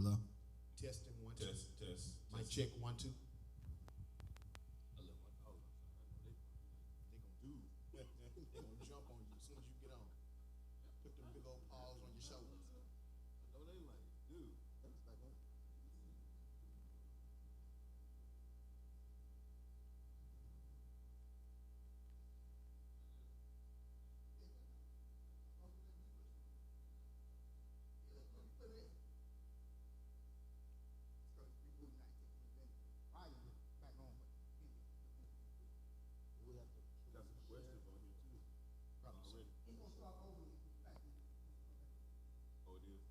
Hello? Testing 1, 2. Test. Mic check 1, 2. I love my dog. They gonna jump on you as soon as you get on. Put them big old paws on your shoulders. I know they like, dude. Got some questions on here too. Already. Oh, it is.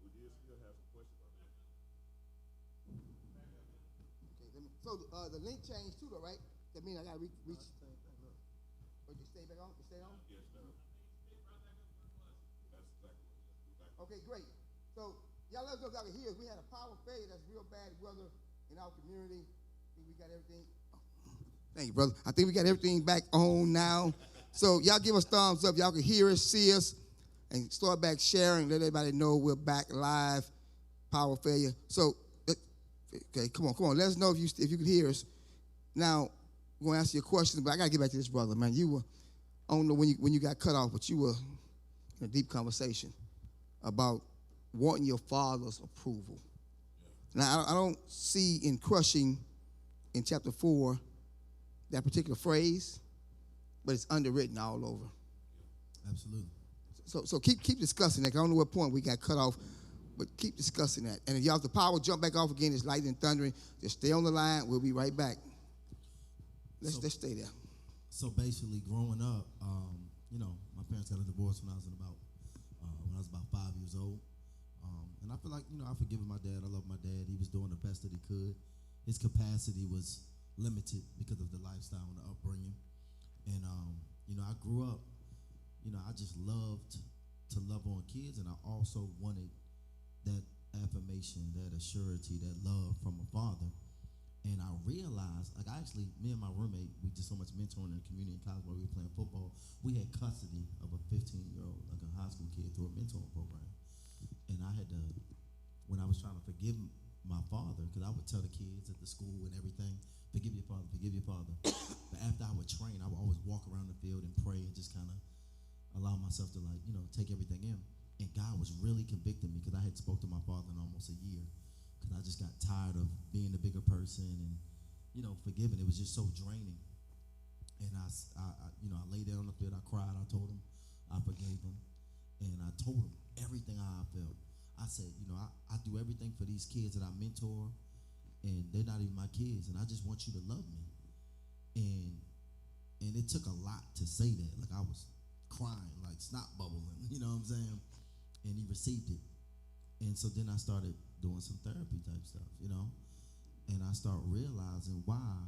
We did still have some questions on there. Okay, so the link changed too, though, right? That means I gotta reach. Oh, you stay back on? You stay on? Yes, sir. That's exactly. Okay, great. So y'all let us know if y'all can hear us. We had a power failure that's real bad weather in our community. I think we got everything. Thank you, brother. I think we got everything back on now. So y'all give us thumbs up. Y'all can hear us, see us, and start back sharing. Let everybody know we're back live. Power failure. So, okay, come on. Let us know if you can hear us. Now, I'm going to ask you a question, but I got to get back to this brother, man. You were, I don't know when you got cut off, but you were in a deep conversation about wanting your father's approval. Now, I don't see in Crushing in chapter 4 that particular phrase, but it's underwritten all over. Absolutely. So keep discussing that. I don't know what point we got cut off, but keep discussing that. And if y'all have the power, jump back off again. It's lightning and thundering. Just stay on the line. We'll be right back. Let's stay there. So basically, growing up, my parents got a divorce when I was about 5 years old, and I feel like I've forgiven my dad. I love my dad. He was doing the best that he could. His capacity was limited because of the lifestyle and the upbringing, and I grew up. I just loved to love on kids, and I also wanted that affirmation, that assurity, that love from a father. And I realized, me and my roommate, we did so much mentoring in the community college while we were playing football. We had custody of a 15-year-old, like a high school kid, through a mentoring program. And I had to, when I was trying to forgive my father, because I would tell the kids at the school and everything, forgive your father, forgive your father. But after I would train, I would always walk around the field and pray and just kind of allow myself to take everything in. And God was really convicting me because I had spoke to my father in almost a year. Because I just got tired of being the bigger person and, forgiving. It was just so draining. And I laid down on the field. I cried. I told him I forgave him. And I told him everything how I felt. I said, I do everything for these kids that I mentor, and they're not even my kids, and I just want you to love me. And it took a lot to say that. Like, I was crying, like snot bubbling, you know what I'm saying? And he received it. And so then I started doing some therapy type stuff, and I start realizing why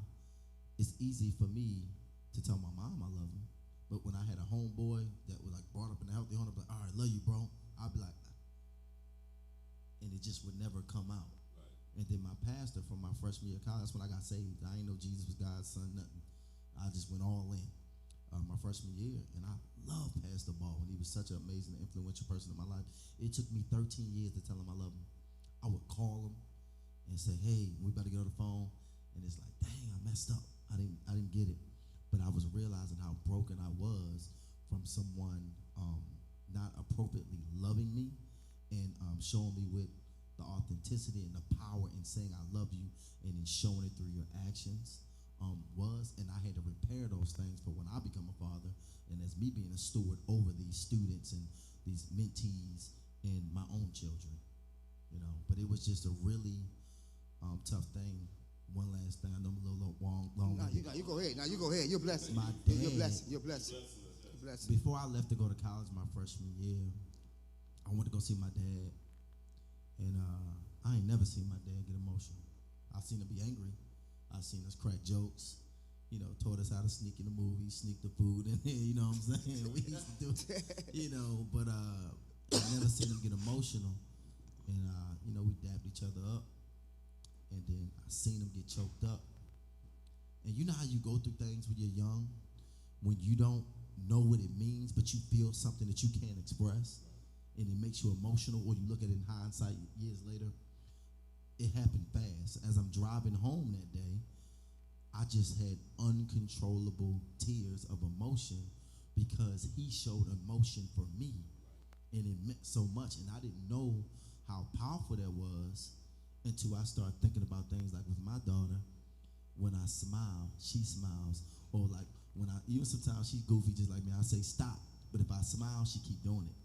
it's easy for me to tell my mom I love him, but when I had a homeboy that was like brought up in a healthy home, I'd be like, all right, love you, bro. I'd be like, and it just would never come out. Right. And then my pastor from my freshman year of college, that's when I got saved. I ain't know Jesus was God's son, nothing. I just went all in my freshman year, and I loved Pastor Ball, and he was such an amazing, influential person in my life. It took me 13 years to tell him I love him. I would call him and say, hey, we better get on the phone. And it's like, dang, I messed up. I didn't get it. But I was realizing how broken I was from someone not appropriately loving me and showing me with the authenticity and the power in saying I love you and in showing it through your actions was. And I had to repair those things for when I become a father, and as me being a steward over these students and these mentees and my own children. But it was just a really tough thing. One last thing, I know I'm a little long. You go ahead. Now you go ahead. You're blessed. My dad. You're blessed. Before I left to go to college my freshman year, I went to go see my dad, and I ain't never seen my dad get emotional. I've seen him be angry. I've seen us crack jokes. Taught us how to sneak in the movies, sneak the food in there. You know what I'm saying? We used to do it. But I've never seen him get emotional. And, we dabbed each other up. And then I seen him get choked up. And you know how you go through things when you're young, when you don't know what it means, but you feel something that you can't express, and it makes you emotional, or you look at it in hindsight years later. It happened fast. As I'm driving home that day, I just had uncontrollable tears of emotion because he showed emotion for me, and it meant so much, and I didn't know how powerful that was until I started thinking about things like with my daughter. When I smile, she smiles, or like when even sometimes she's goofy just like me, I say stop, but if I smile, she keep doing it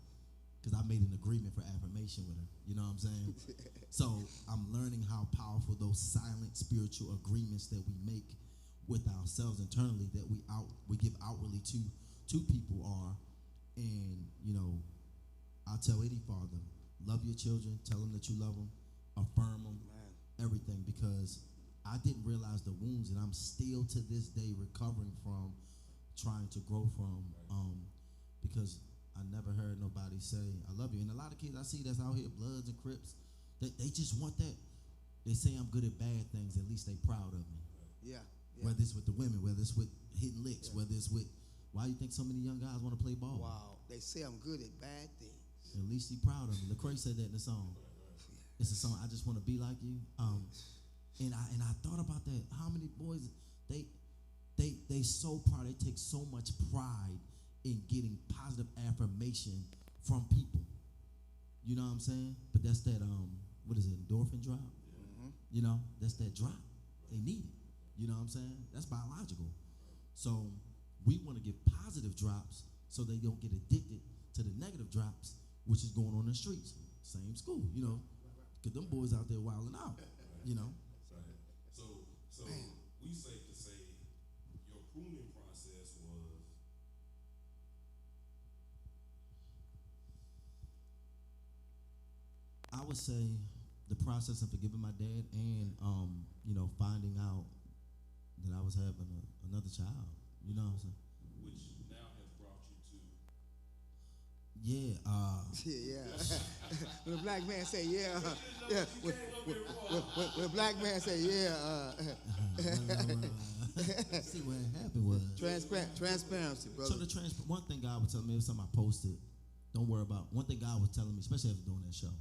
because I made an agreement for affirmation with her. You know what I'm saying? So I'm learning how powerful those silent spiritual agreements that we make with ourselves internally, that we give outwardly to people are. And you know, I tell any father, love your children, tell them that you love them, affirm them, everything, because I didn't realize the wounds that I'm still to this day recovering from, trying to grow from, because I never heard nobody say, I love you. And a lot of kids I see that's out here, Bloods and Crips, they just want that. They say I'm good at bad things, at least they proud of me. Yeah. Whether it's with the women, whether it's with hitting licks, whether it's with, why you think so many young guys want to play ball? Wow. They say I'm good at bad things. At least he proud of me. Lecrae said that in the song. It's a song, I Just Want to Be Like You. And I thought about that. How many boys they so proud. They take so much pride in getting positive affirmation from people. You know what I'm saying? But that's that what is it? Endorphin drop. Mm-hmm. You know, that's that drop. They need it. You know what I'm saying? That's biological. So we want to give positive drops so they don't get addicted to the negative drops, which is going on in the streets. Same school, you know, because them boys out there wilding out. You know. So we safe to say your pruning process was I would say the process of forgiving my dad and you know, finding out that I was having another child. You know what I'm saying? which now has brought you to Yeah. When a black man say yeah, yeah. When a black man say yeah, see what happened was transparency, brother. So one thing God was telling me, it was something I posted. Don't worry about. One thing God was telling me, especially after doing that show,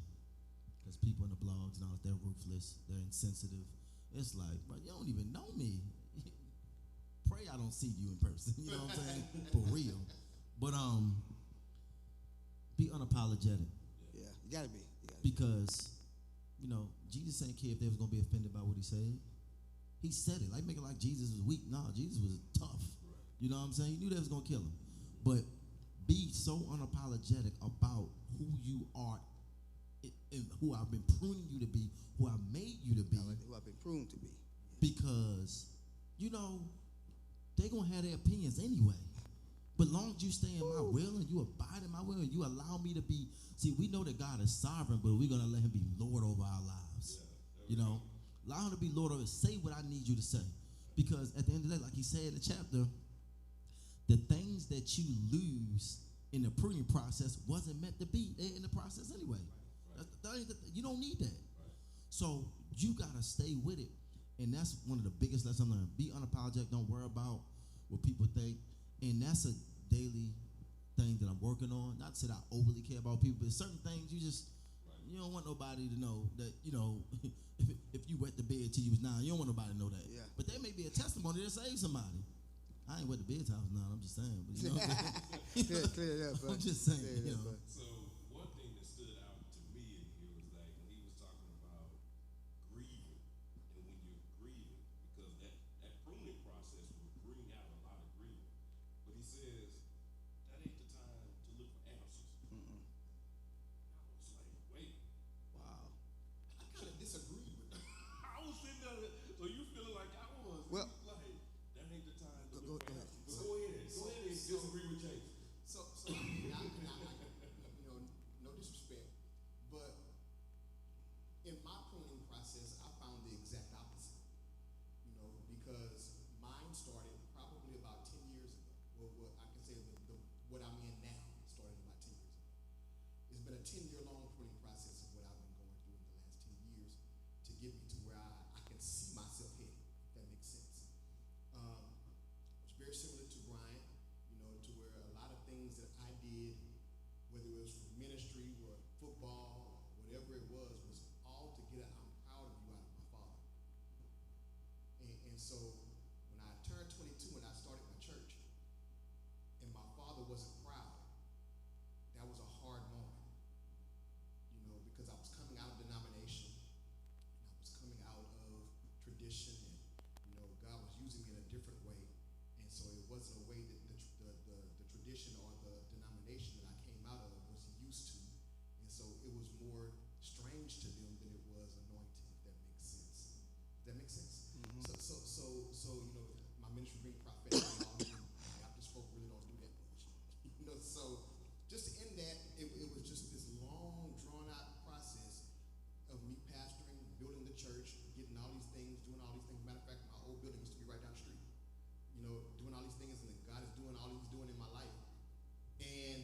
because people in the blogs and all, they're ruthless, they're insensitive. It's like, bro, you don't even know me. Pray I don't see you in person. You know what I'm saying? For real. But be unapologetic. Yeah, you gotta be. Because, you know, Jesus ain't care if they was gonna be offended by what he said. He said it. Like, make it like Jesus was weak. No, Jesus was tough. You know what I'm saying? He knew they was gonna kill him. But be so unapologetic about who you are and who I've been pruning you to be, who I made you to be. Who I've been pruned to be. Because, you know, they gonna have their opinions anyway. But long as you stay in my will and you abide in my will and you allow me to be, see, we know that God is sovereign, but we're gonna let him be Lord over our lives. You know, allow him to be Lord over. Say what I need you to say, because at the end of the day, like he said in the chapter, the things that you lose in the pruning process wasn't meant to be there in the process anyway. You don't need that. So you gotta stay with it, and that's one of the biggest lessons I learned. Be unapologetic. Don't worry about what people think. And that's a daily thing that I'm working on. Not to say that I overly care about people, but certain things you don't want nobody to know that, you know, if you wet the bed till you was 9, you don't want nobody to know that. Yeah. But that may be a testimony that saves somebody. I ain't wet the bed till I was 9, I'm just saying. But, you know, clear it up, bro. I'm just saying, you know. So one thing that stood out to me in here was like when he was talking about grieving, and when you're grieving, because that pruning process will bring out a lot of grieving. But he says that ain't the time to look for answers. I was like, wait, Wow. I kind of disagree with that. I was sitting there, so you feeling like I was. Well, like that ain't the time to go look for ahead. answers. Go ahead and disagree with James. So you know, no disrespect, but in my pruning process, I found the exact opposite. You know, because mine started probably about 10 years ago. Well, I can say what I'm in now started about 10 years ago. It's been a 10-year-long pruning process of what I've been going through in the last 10 years to get me to where I can see myself heading, if that makes sense. It's very similar to Brian, you know, to where a lot of things that I did, whether it was for ministry, where so when I turned 22 and I started my church, and my father wasn't proud, that was a hard moment, because I was coming out of denomination, and I was coming out of tradition, and God was using me in a different way, and so it wasn't a way that the tradition or the denomination that I came out of was used to, and so it was more strange to them than it was anointing, if that makes sense. Does that make sense? Mm-hmm. So my ministry being prophetic, Baptist folk really don't do that much, so just in that, it was just this long, drawn-out process of me pastoring, building the church, getting all these things, doing all these things. Matter of fact, my old building used to be right down the street. Doing all these things, and God is doing all He's doing in my life. And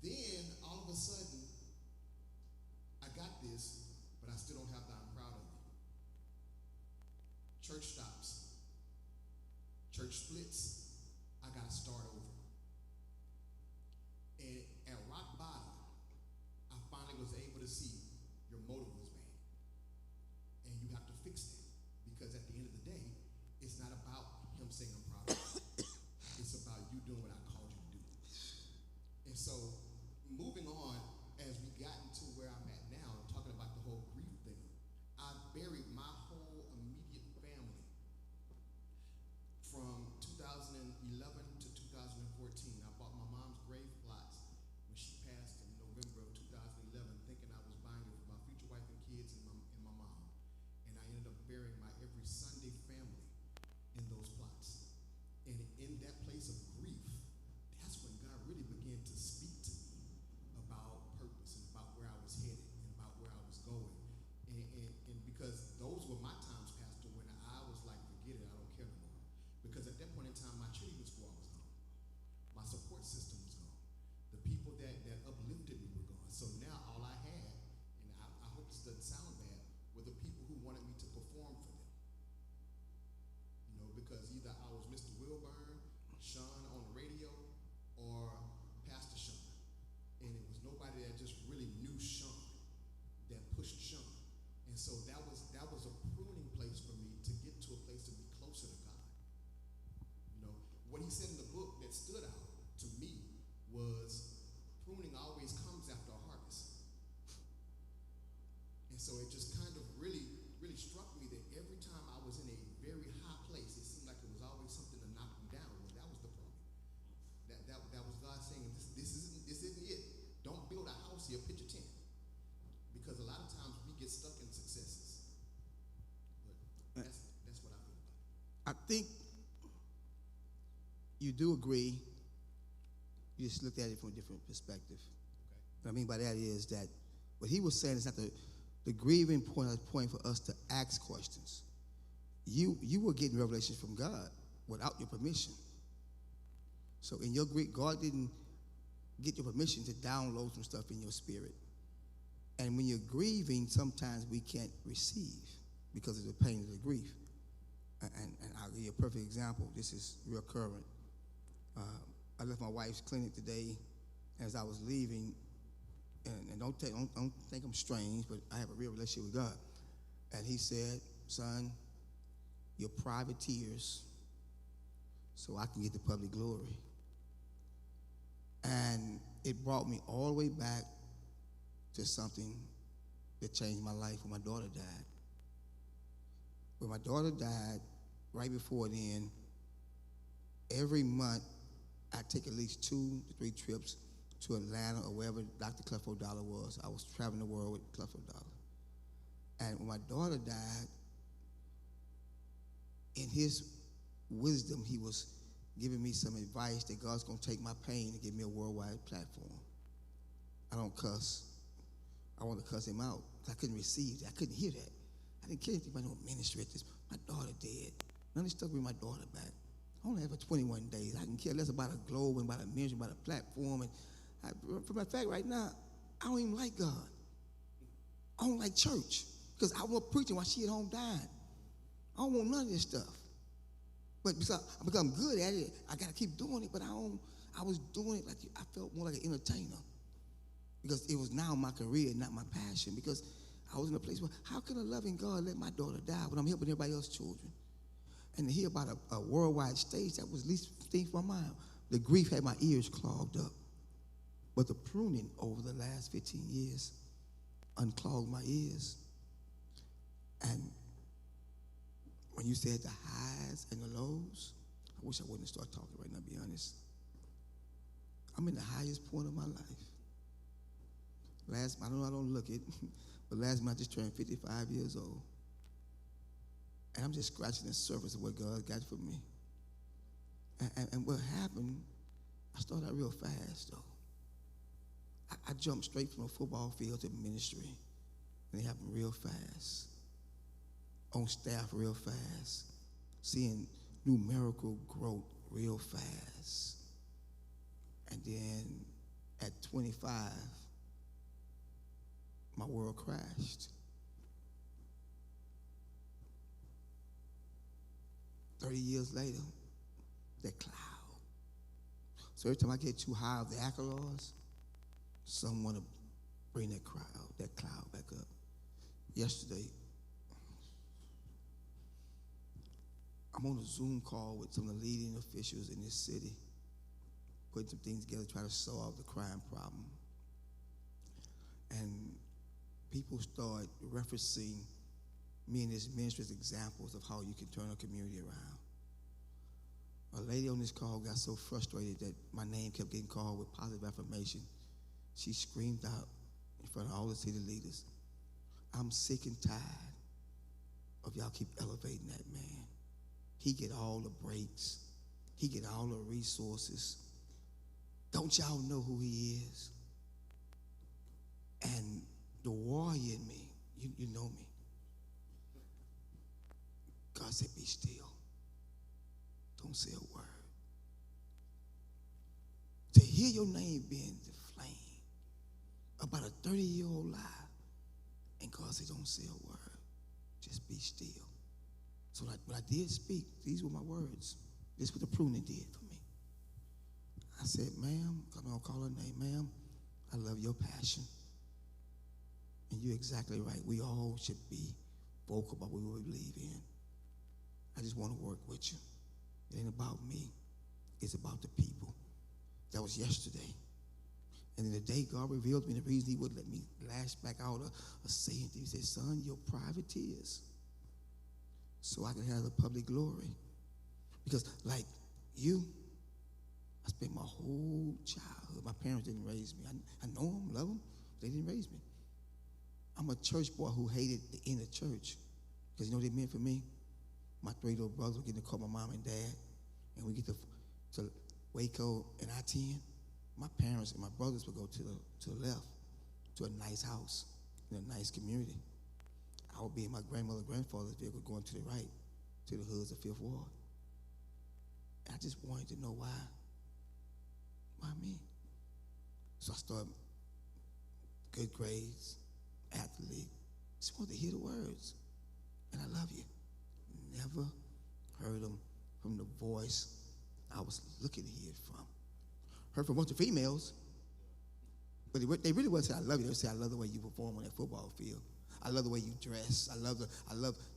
then, all of a sudden, I got this, but I still don't have the I'm proud of it. Church stops. Church splits. I got to start over. And at rock bottom, I finally was able to see your motive was bad. And you have to fix that. Because at the end of the day, it's not about him saying I'm proud of you. It's about you doing what I called you to do. And so, moving on, as we got into where I'm at now, talking about the whole grief thing, I buried my whole immediate family from 2011 to 2014. I bought my mom's grave plots when she passed in November of 2011, thinking I was buying it for my future wife and kids and my mom. And I ended up burying my every Sunday family in those plots. And in that place of grief, that's when God really began to speak to me about purpose and about where I was headed and about where I was going. And because those were my times, Pastor, when I was like, forget it, I don't care no more. Because at that point in time, my cheerleading squad was gone. My support system was gone. The people that uplifted me were gone. So now all I had, and I hope this doesn't sound bad, were the people who wanted me to perform for them. Because either I was Mr. Wilburn, Sean on the radio, or Pastor Sean. And it was nobody that just really knew Sean, that pushed Sean. And so that was a pruning place for me to get to a place to be closer to God. What he said in the book that stood out to me was pruning always comes after a harvest. And so it just kind of really, really struck me that every time I was in a very high place, it seemed like it was always something to knock me down. Well, that was the problem. That was God saying, this isn't it. Don't build a house here, pitch a tent. Because a lot of times we get stuck in successes. But that's what I feel about it. I think you do agree. You just looked at it from a different perspective. Okay. What I mean by that is that what he was saying is that the grieving point for us to ask questions. You were getting revelations from God without your permission. So in your grief, God didn't get your permission to download some stuff in your spirit. And when you're grieving, sometimes we can't receive because of the pain of the grief. And I'll give you a perfect example. This is real current. I left my wife's clinic today. As I was leaving, and don't think I'm strange, but I have a real relationship with God. And he said, son, your private tears so I can get the public glory. And it brought me all the way back to something that changed my life when my daughter died. When my daughter died, right before then, every month I take at least 2 to 3 trips to Atlanta or wherever Dr. Clifford Dollar was. I was traveling the world with Clifford Dollar. And when my daughter died, in his wisdom, he was giving me some advice that God's going to take my pain and give me a worldwide platform. I don't cuss. I want to cuss him out. I couldn't receive that. I couldn't hear that. I didn't care anything about no ministry at this. My daughter dead. None of this stuff bring my daughter back. I only have her 21 days. I can care less about a globe and about a ministry, about a platform. And for my fact, right now, I don't even like God. I don't like church because I was preaching while she at home dying. I don't want none of this stuff. But because I become good at it, I got to keep doing it. But I was doing it like I felt more like an entertainer because it was now my career, not my passion. Because I was in a place where how can a loving God let my daughter die when I'm helping everybody else's children? And to hear about a worldwide stage, that was the least thing for my mind. The grief had my ears clogged up. But the pruning over the last 15 years unclogged my ears. And when you said the highs and the lows, I wish I wouldn't start talking right now, to be honest. I'm in the highest point of my life. I know I don't look it, but last month I just turned 55 years old. And I'm just scratching the surface of what God got for me. And what happened, I started out real fast, though. I jumped straight from a football field to ministry, and it happened real fast. On staff real fast. Seeing numerical growth real fast. And then at 25, my world crashed. 30 years later, that cloud. So every time I get too high of the accolades, someone to bring that cloud back up. Yesterday, I'm on a Zoom call with some of the leading officials in this city, putting some things together, trying to solve the crime problem. And people start referencing me and this ministry as examples of how you can turn a community around. A lady on this call got so frustrated that my name kept getting called with positive affirmation. She screamed out in front of all the city leaders, "I'm sick and tired of y'all keep elevating that man. He get all the breaks. He get all the resources. Don't y'all know who he is?" And the warrior in me, you know me. God said, "Be still. Don't say a word." To hear your name being defamed about a 30-year-old lie, and God said, "Don't say a word. Just be still." So when I did speak, these were my words. This is what the pruning did for me. I said, "Ma'am," I'm going to call her name, "Ma'am, I love your passion. And you're exactly right. We all should be vocal about what we believe in. I just want to work with you. It ain't about me. It's about the people." That was yesterday. And then the day God revealed to me the reason he would let me lash back out a saying, he said, "Son, your private tears, so I can have the public glory." Because like you, I spent my whole childhood. My parents didn't raise me. I know them, love them. They didn't raise me. I'm a church boy who hated the inner church. Because you know what it meant for me? My 3 little brothers were getting to call my mom and dad, and we get to Waco and I-10. My parents and my brothers would go to the left, to a nice house in a nice community. I would be in my grandfather's vehicle going to the right, to the hoods of Fifth Ward. And I just wanted to know why. Why me? So I started good grades, athlete. Just wanted to hear the words. And I love you. Never heard them from the voice I was looking to hear it from. Heard from a bunch of females, but they really wouldn't say, "I love you." They would say, "I love the way you perform on that football field. I love the way you dress.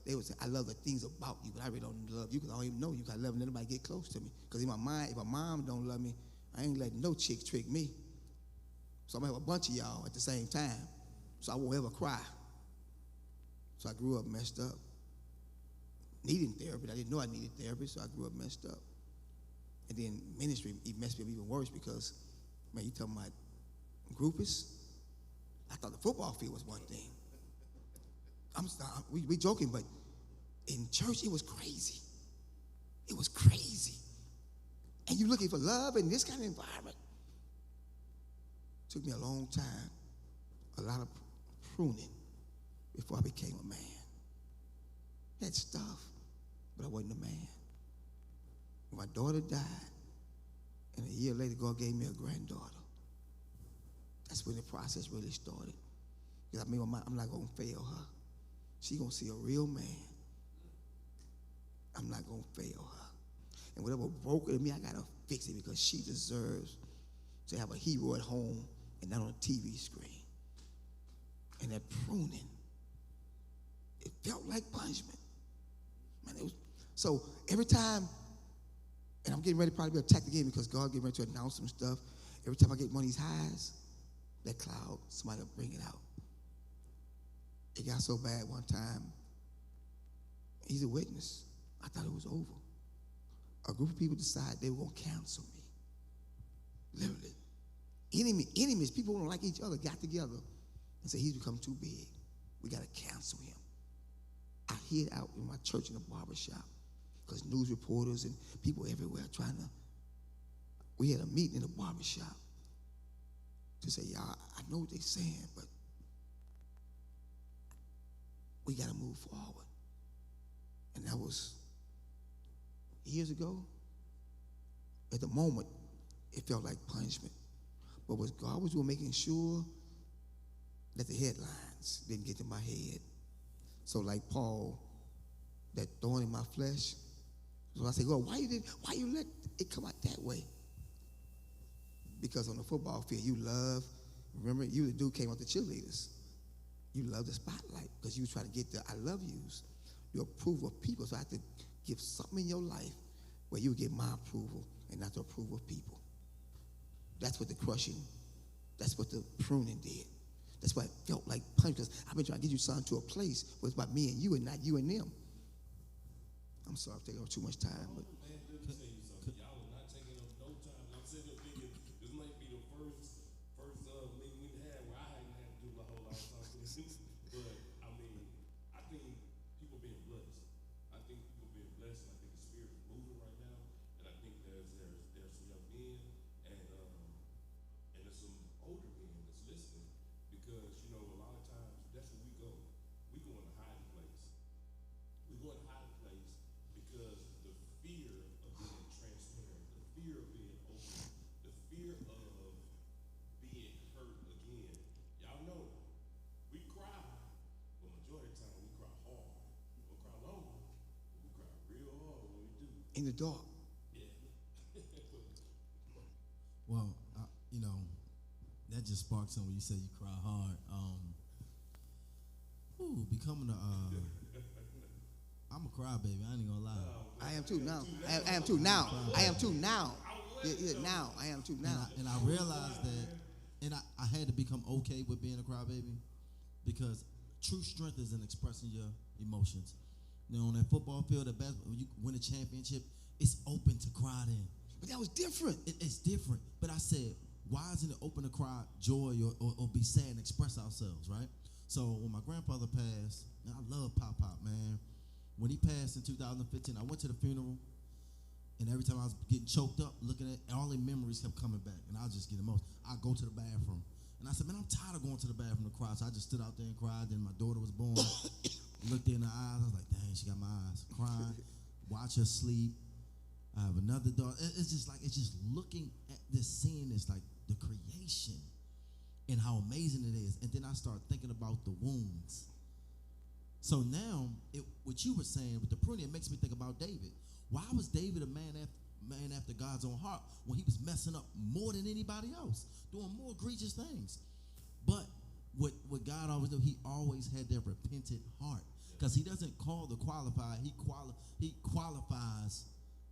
They would say, "I love the things about you," but I really don't love you because I don't even know you. I love letting nobody get close to me. Because in my mind, if my mom don't love me, I ain't letting no chick trick me. So I'm gonna have a bunch of y'all at the same time, so I won't ever cry. So I grew up messed up. Needing therapy. I didn't know I needed therapy, so I grew up messed up. And then ministry, it messed me up even worse because, man, you talking about groupies? I thought the football field was one thing. We joking, but in church, it was crazy. It was crazy. And you're looking for love in this kind of environment. It took me a long time, a lot of pruning before I became a man. Had stuff, but I wasn't a man. My daughter died, and a year later, God gave me a granddaughter. That's when the process really started. Because I made my mind, I'm not going to fail her. She's going to see a real man. I'm not going to fail her. And whatever broke in me, I got to fix it because she deserves to have a hero at home and not on a TV screen. And that pruning, it felt like punishment. Man, So every time, and I'm getting ready to probably be attacked again because God getting ready to announce some stuff. Every time I get one of these highs, that cloud, somebody will bring it out. It got so bad one time. He's a witness. I thought it was over. A group of people decided they were going to cancel me. Literally. Enemies, people who don't like each other, got together and said, he's become too big. We got to cancel him. I hid out in my church in a barber shop because news reporters and people everywhere we had a meeting in a barber shop to say, y'all, I know what they're saying, but we got to move forward. And that was years ago. At the moment, it felt like punishment. But what God was doing, making sure that the headlines didn't get to my head. So like Paul, that thorn in my flesh. So I say, God, why you let it come out that way? Because on the football field, remember, you the dude came with the cheerleaders. You love the spotlight because you was trying to get the I love yous, your approval of people. So I had to give something in your life where you would get my approval and not the approval of people. That's what the crushing, that's what the pruning did. That's why it felt like punishment, because I've been trying to get you son to a place where it's about me and you and not you and them. I'm sorry for taking up too much time. But Man, let me tell you something. Y'all are not taking up no time. I'm sitting there thinking this might be the first meeting we've had where I haven't had to do a whole lot of talking. But I mean, I think people being blessed. I think people being blessed, and I think the spirit is moving right now. And I think there's some young men and there's some older men that's listening, because you know a lot of times that's where we go. We go in a hiding place. We go in a hiding place because the fear of being transparent, the fear of being open, the fear of being hurt again. Y'all know we cry, but majority of the time we cry hard. We don't cry long, but we cry real hard when we do. in the dark. Yeah. Well, you know, that just sparked something when you said you cry hard. Becoming I'm a crybaby. I ain't gonna lie. I am too now. I am too now. I am too now. Yeah, now. I am too now. And I realized that, and I had to become okay with being a crybaby, because true strength is in expressing your emotions. You know, on that football field, when you win a championship, it's open to cry then. But that was different. It's different. But I said, why isn't it open to cry joy or be sad and express ourselves, right? So when my grandfather passed, and I love Pop, man. When he passed in 2015, I went to the funeral, and every time I was getting choked up, looking at all the memories kept coming back, and I was just getting emotional. I go to the bathroom, and I said, man, I'm tired of going to the bathroom to cry. So I just stood out there and cried. Then my daughter was born. Looked in her eyes. I was like, dang, she got my eyes crying. Watch her sleep. I have another daughter. It's just looking at this scene is like the creation and how amazing it is. And then I start thinking about the wounds. So now, what you were saying with the pruning, it makes me think about David. Why was David a man after God's own heart when he was messing up more than anybody else, doing more egregious things? But what God always do, he always had that repentant heart, because he doesn't call the qualified, he qualifies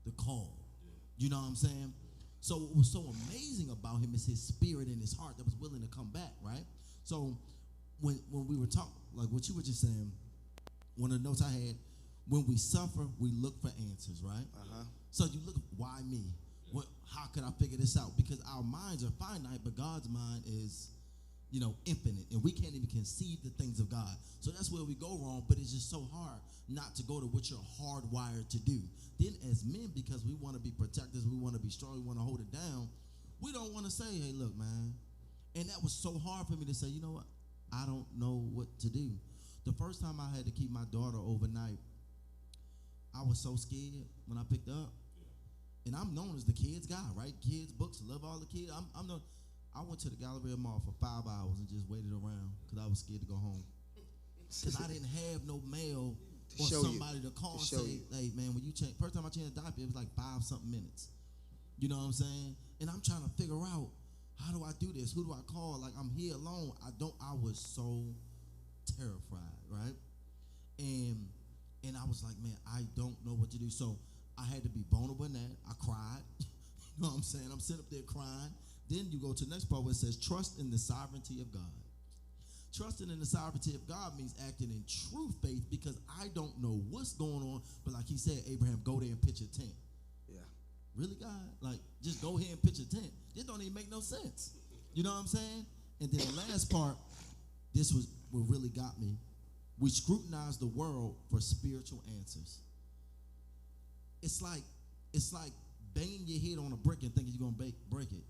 the call. You know what I'm saying? So what was so amazing about him is his spirit and his heart that was willing to come back, right? So when we were talking, like what you were just saying, one of the notes I had, when we suffer, we look for answers, right? So you look, why me? How could I figure this out? Because our minds are finite, but God's mind is, infinite, and we can't even conceive the things of God. So that's where we go wrong, but it's just so hard not to go to what you're hardwired to do. Then as men, because we want to be protectors, we want to be strong, we want to hold it down, we don't want to say, hey, look, man. And that was so hard for me to say, you know what? I don't know what to do. The first time I had to keep my daughter overnight, I was so scared when I picked her up. And I'm known as the kids guy, right? Kids, books, love all the kids. I went to the Galleria Mall for 5 hours and just waited around because I was scared to go home. Because I didn't have no mail or somebody to call and say, hey, man, when you change, first time I changed a diaper, it was like 5-something minutes. You know what I'm saying? And I'm trying to figure out, how do I do this? Who do I call? Like, I'm here alone. I was so terrified, right? And I was like, man, I don't know what what to do. So I had to be vulnerable in that. I cried. You know what I'm saying? I'm sitting up there crying. Then you go to the next part where it says, trust in the sovereignty of God. Trusting in the sovereignty of God means acting in true faith, because I don't know what's going on. But like he said, Abraham, go there and pitch a tent. Yeah. Really, God? Like, just go here and pitch a tent. This don't even make no sense. You know what I'm saying? And then the last part, this was what really got me. We scrutinize the world for spiritual answers. It's like banging your head on a brick and thinking you're going to break it.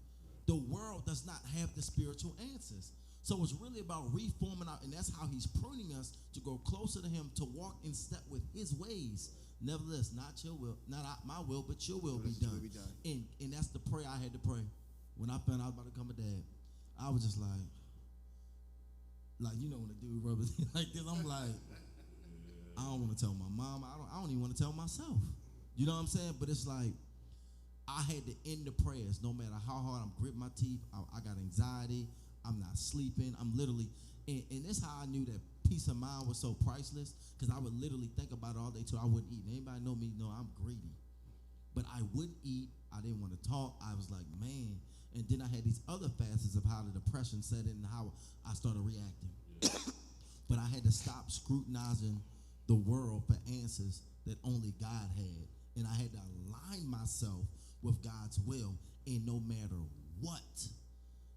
The world does not have the spiritual answers. So it's really about reforming out, and that's how he's pruning us to go closer to him, to walk in step with his ways. Nevertheless, not your will, not my will, but your will be done. And that's the prayer I had to pray when I found out I was about to become a dad. I was just like you know when a dude rubs like this, I'm like, I don't want to tell my mom. I don't even want to tell myself. You know what I'm saying? But it's like I had to end the prayers, no matter how hard I'm gritting my teeth. I got anxiety. I'm not sleeping. I'm literally, and that's how I knew that peace of mind was so priceless, because I would literally think about it all day till I wouldn't eat. And anybody know me know I'm greedy. But I wouldn't eat. I didn't want to talk. I was like, man. And then I had these other facets of how the depression set in and how I started reacting. But I had to stop scrutinizing the world for answers that only God had. And I had to align myself with God's will, and no matter what.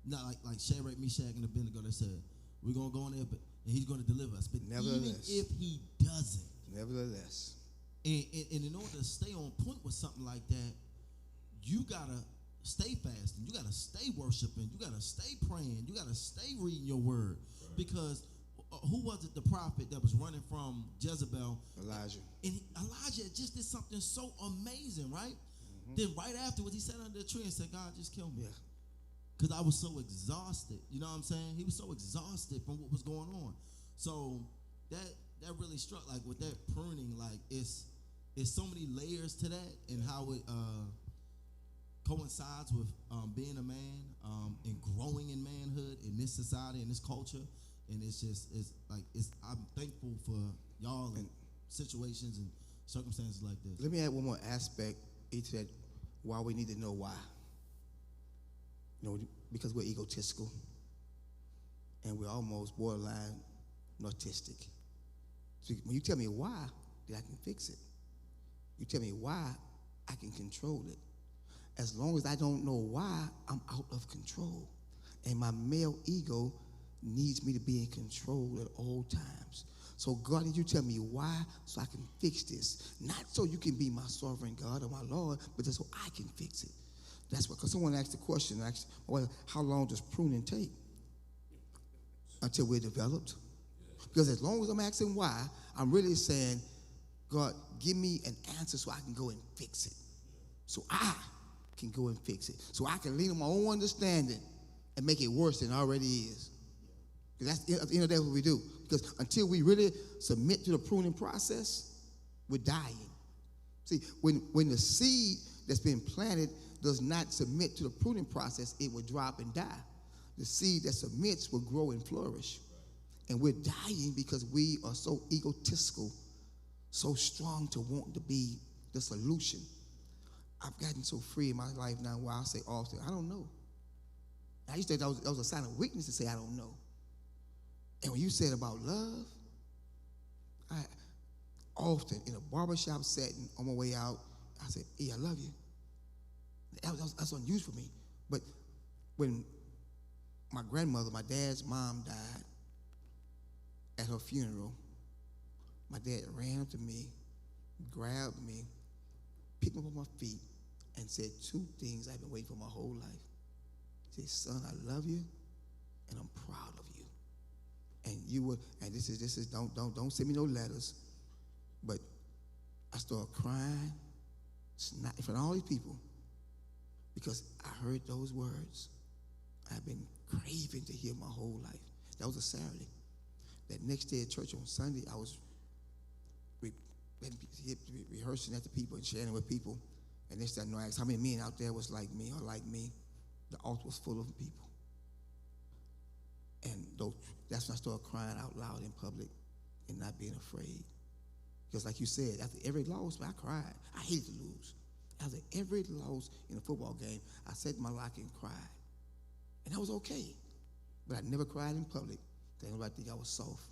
Not like Shadrach, Meshach, and Abednego, they said, we're going to go in there, and he's going to deliver us. But even if he doesn't. Nevertheless. And in order to stay on point with something like that, you got to stay fasting. You got to stay worshiping. You got to stay praying. You got to stay reading your word. Right. Because who was it, the prophet that was running from Jezebel? Elijah. And Elijah just did something so amazing, right? Mm-hmm. Then right afterwards, he sat under the tree and said, God, just kill me. Yeah. Because I was so exhausted. You know what I'm saying? He was so exhausted from what was going on. So that really struck, like with that pruning, like it's so many layers to that, and how it coincides with being a man and growing in manhood in this society, in this culture. And I'm thankful for y'all and situations and circumstances like this. Let me add one more aspect to that, why we need to know why. You know, because we're egotistical and we're almost borderline narcissistic. So when you tell me why, then I can fix it. You tell me why, I can control it. As long as I don't know why, I'm out of control. And my male ego needs me to be in control at all times. So God, need you tell me why, so I can fix this. Not so you can be my sovereign God or my Lord, but just so I can fix it. That's what, because someone asked the question, well, how long does pruning take? Until we're developed. Because as long as I'm asking why, I'm really saying, God, give me an answer so I can go and fix it. So I can go and fix it. So I can lean on my own understanding and make it worse than it already is. Because that's at the end of the day what we do. Because until we really submit to the pruning process, we're dying. See, when the seed that's been planted does not submit to the pruning process, it will drop and die. The seed that submits will grow and flourish. And we're dying because we are so egotistical, so strong to want to be the solution. I've gotten so free in my life now where I say often, I don't know. I used to think that was a sign of weakness to say I don't know. And when you said about love, I often in a barbershop setting on my way out, I said, hey, I love you. That's unusual for me. But when my grandmother, my dad's mom, died at her funeral, my dad ran up to me, grabbed me, picked me up on my feet, and said two things I've been waiting for my whole life. He said, son, I love you, and I'm proud of you. And you would, and this is don't send me no letters, but I started crying in front of all these people because I heard those words. I've been craving to hear my whole life. That was a Saturday. That next day at church on Sunday, I was rehearsing at the people and sharing with people. And next thing I know, I asked how many men out there was like me or like me. The altar was full of people. And that's when I started crying out loud in public and not being afraid. Because like you said, after every loss, man, I cried. I hated to lose. After every loss in a football game, I sat in my locker and cried. And that was okay. But I never cried in public. Everybody think I was soft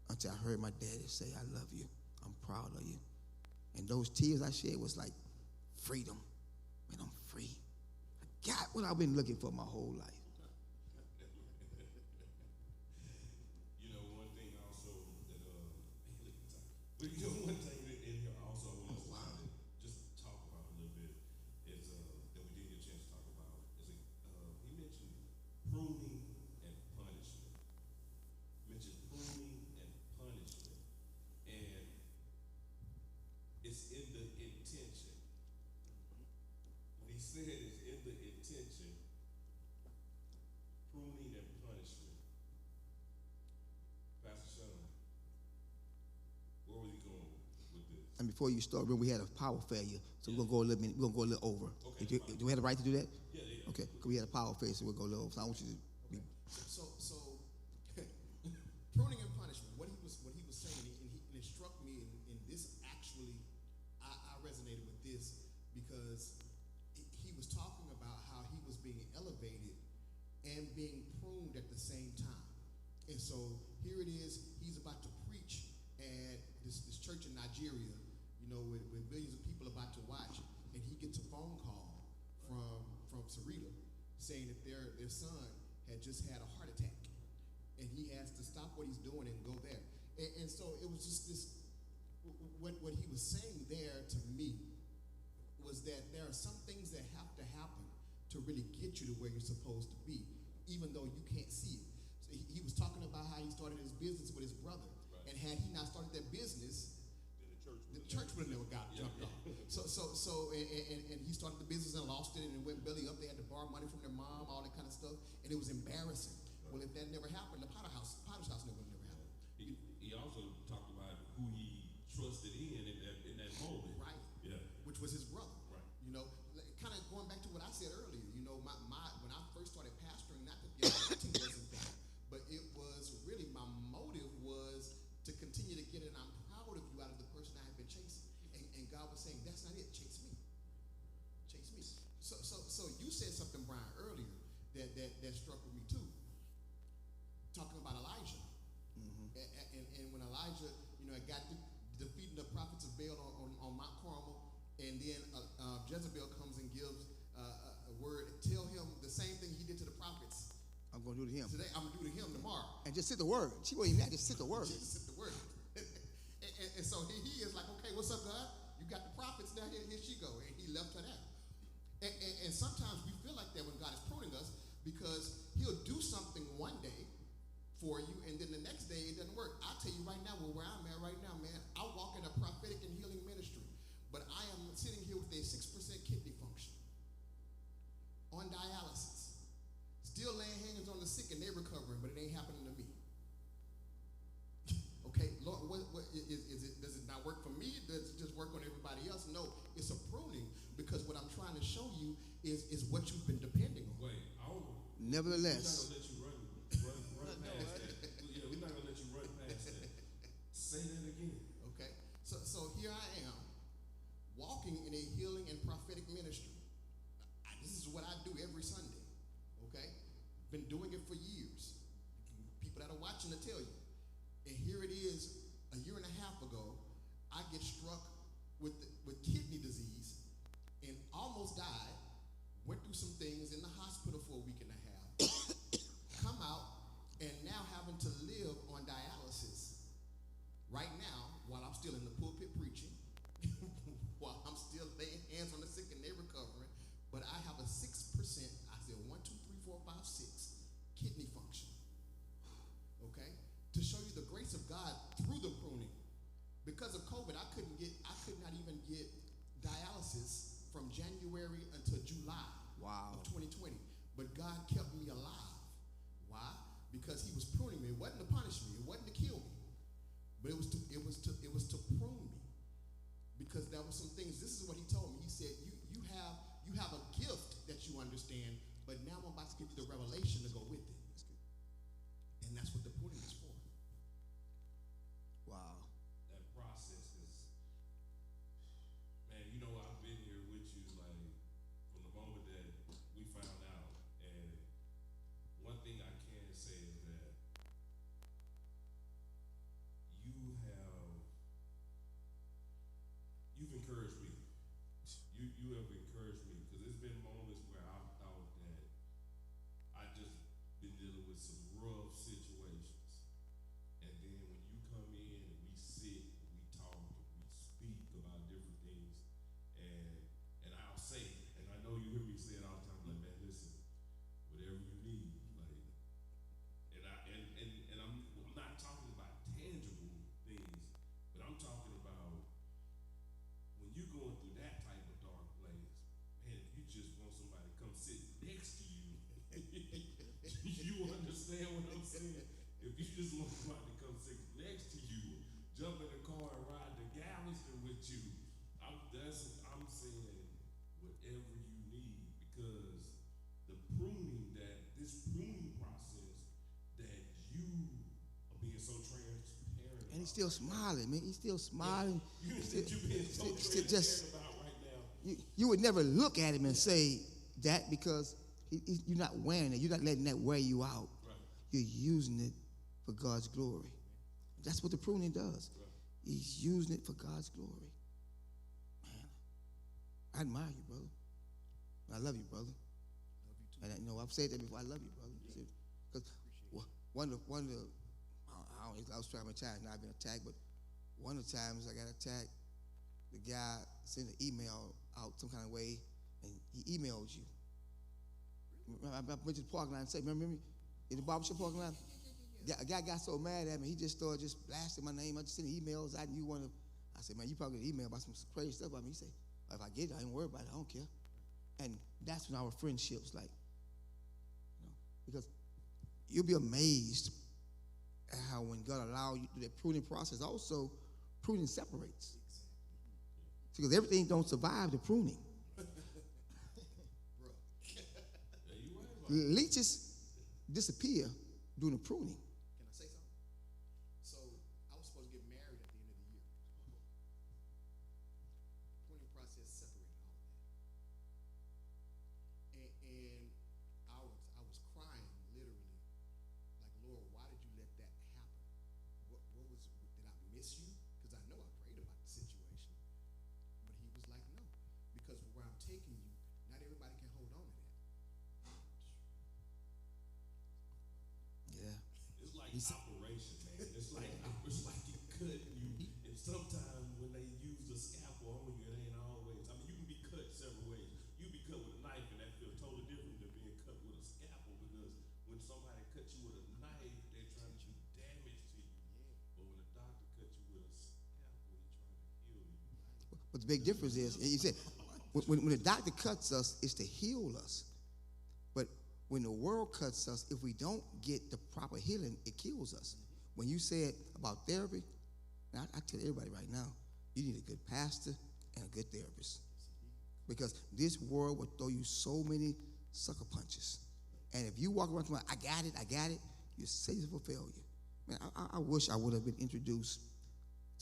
until I heard my daddy say, I love you. I'm proud of you. And those tears I shed was like freedom. Man, I'm free. I got what I've been looking for my whole life. You know, one thing also that, but you know, one thing that in here also I want to just talk about a little bit is, that we didn't get a chance to talk about, is he mentioned pruning and punishment. Mentioned pruning and punishment. And it's in the intention. When he said it's in the intention, pruning and punishment. Pastor Sean, where was he going with this? And before you start, remember we had a power failure, so we're gonna go a little minute, we're gonna go a little over. Okay, Do we have the right to do that? Yeah. Okay, because we had a power failure, so we'll go a little over. So I want you to be. So pruning and punishment. What he was saying, and it struck me, and this actually, I resonated with this because he was talking about how he was being elevated and being pruned at the same time. And so here it is, he's about to preach at this church in Nigeria, you know, with millions of people about to watch, and he gets a phone call from Sarita saying that their son had just had a heart attack, and he has to stop what he's doing and go there. And so it was just this, what he was saying there to me was that there are some things that have to happen to really get you to where you're supposed to be, even though you can't see it. So he was talking about how he started his business with his brother, and had he not started that business, the church would have never got jumped off. So and he started the business and lost it, and it went belly up. They had to borrow money from their mom, all that kind of stuff, and it was embarrassing. Well, if that never happened, the Potter's house never happened. He also talked about who he trusted in that moment. Right. Yeah. Which was his brother. Right. You know, kind of going back to what I said earlier, you know, my when I first started pastoring, not that the anointing wasn't there, but it was really my motive was to continue to get it. I'm proud of you out of the person I had been chasing. And God was saying, that's not it, chase me. Chase me. So you said something, Brian, earlier that struck with me too. Talking about Elijah. Mm-hmm. And when Elijah, you know, got defeating the prophets of Baal on Mount Carmel, and then Jezebel comes and gives a word, tell him the same thing he did to the prophets. I'm going to do to him. Today, I'm going to do to him tomorrow. And just sit the word. She wasn't even that, just sit the word. Just sit the word. and so he is like, okay, what's up, God? You got the prophets now, here she go. And he left her there. And sometimes we feel like that when God is pruning us, because he'll do something one day for you, and then the next day it doesn't work. I'll tell you right now, where I'm at right now, man, I walk in a prophetic and healing ministry, but I am sitting here with a 6% kidney function on dialysis, still laying hands on the sick and they're recovering, but it ain't happening to me. Okay, Lord, what is it? Does it not work for me? Does it just work on everybody else? No, it's a pruning, because what I'm trying to show you is what you've been depending on. Wait, Nevertheless. we're not gonna let you run past that. Yeah, we're not gonna let you run past that. Say that again. Okay, so here I am, walking in a healing and prophetic ministry. This is what I do every Sunday. Okay, been doing it for years. People that are watching to tell you. And here it is, a year and a half ago, I get struck with kidney disease and almost died. Went through some things in the hospital for a week and a half. Come out, and now having to live on dialysis right now while I'm still in the pulpit preaching, while I'm still laying hands on the sick and they're recovering. But I have a 6%, I said 1, 2, 3, 4, 5, 6 kidney function. Okay? To show you the grace of God through the pruning. Because of COVID, I could not even get dialysis from January until July of 2020. But God kept me alive. Why? Because he was pruning me. It wasn't to punish me. It wasn't to kill me. But it was to prune me. Because there were some things, this is what he told me. He said, you have a gift that you understand, but now I'm about to give you the revelation to go with it. And that's what the pruning is for. Wow. That process is He's still smiling, man. He's still smiling. You're being so Just about right now. you would never look at him and say that because you're not wearing it. You're not letting that wear you out. Right. You're using it for God's glory. That's what the pruning does. Right. He's using it for God's glory. Man, I admire you, brother. I love you, brother. And I've said that before. I love you, brother. Because one of the I was trying my time, not being attacked, but one of the times I got attacked, the guy sent an email out some kind of way, and he emailed you. I went to the parking lot and said, remember me in the barbershop parking lot? A guy got so mad at me, he just started just blasting my name. I just sent emails out, and I said, man, you probably get an email about some crazy stuff about me. He said, if I get it, I ain't worried about it. I don't care. And that's when our friendships, because you'll be amazed at how when God allows you to do that pruning process, also pruning separates. Because everything don't survive the pruning. Leeches disappear during the pruning. Can I say something? So I was supposed to get married at the end of the year. Pruning process separated all of that. And I was crying literally, like, Lord, why did you let that happen? What was did I miss you? Because I know I prayed about the situation. But he was like, no, because where I'm taking you, not everybody can hold on to that. Yeah. It's like operation, man. It's like you cut you. And sometimes when they use the scalpel on you, it ain't always. I mean, you can be cut several ways. You can be cut with a knife, and that feels totally different than being cut with a scalpel. Because when somebody cuts you with a knife, they're trying to do damage to you. But when a doctor cuts you with a scalpel, he's trying to heal you. But the big difference is, you said, when the doctor cuts us, it's to heal us. But when the world cuts us, if we don't get the proper healing, it kills us. When you said about therapy, now I tell everybody right now, you need a good pastor and a good therapist. Because this world will throw you so many sucker punches. And if you walk around saying, I got it, you're safe for failure. Man, I wish I would have been introduced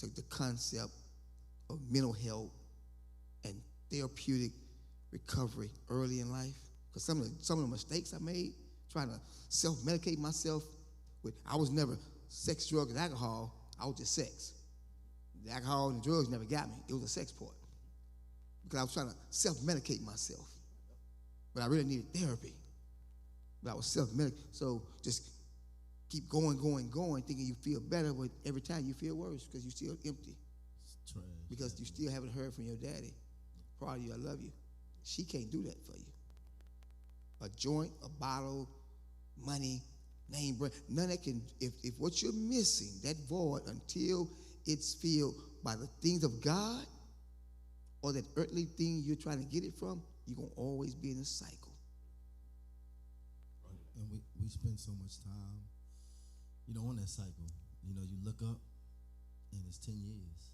to the concept of mental health and therapeutic recovery early in life. Because some of the mistakes I made, trying to self-medicate myself I was never sex, drugs, and alcohol. I was just sex. The alcohol and the drugs never got me. It was a sex part. Because I was trying to self-medicate myself. But I really needed therapy. But I was self-medicating. So just keep going, thinking you feel better, but every time you feel worse because you're still empty. It's trash. Because you still haven't heard from your daddy. Proud of you, I love you. She can't do that for you. A joint, a bottle, money, name brand, none of that can, if what you're missing, that void, until it's filled by the things of God or that earthly thing you're trying to get it from, you're going to always be in a cycle. And we spend so much time, on that cycle. You look up and it's 10 years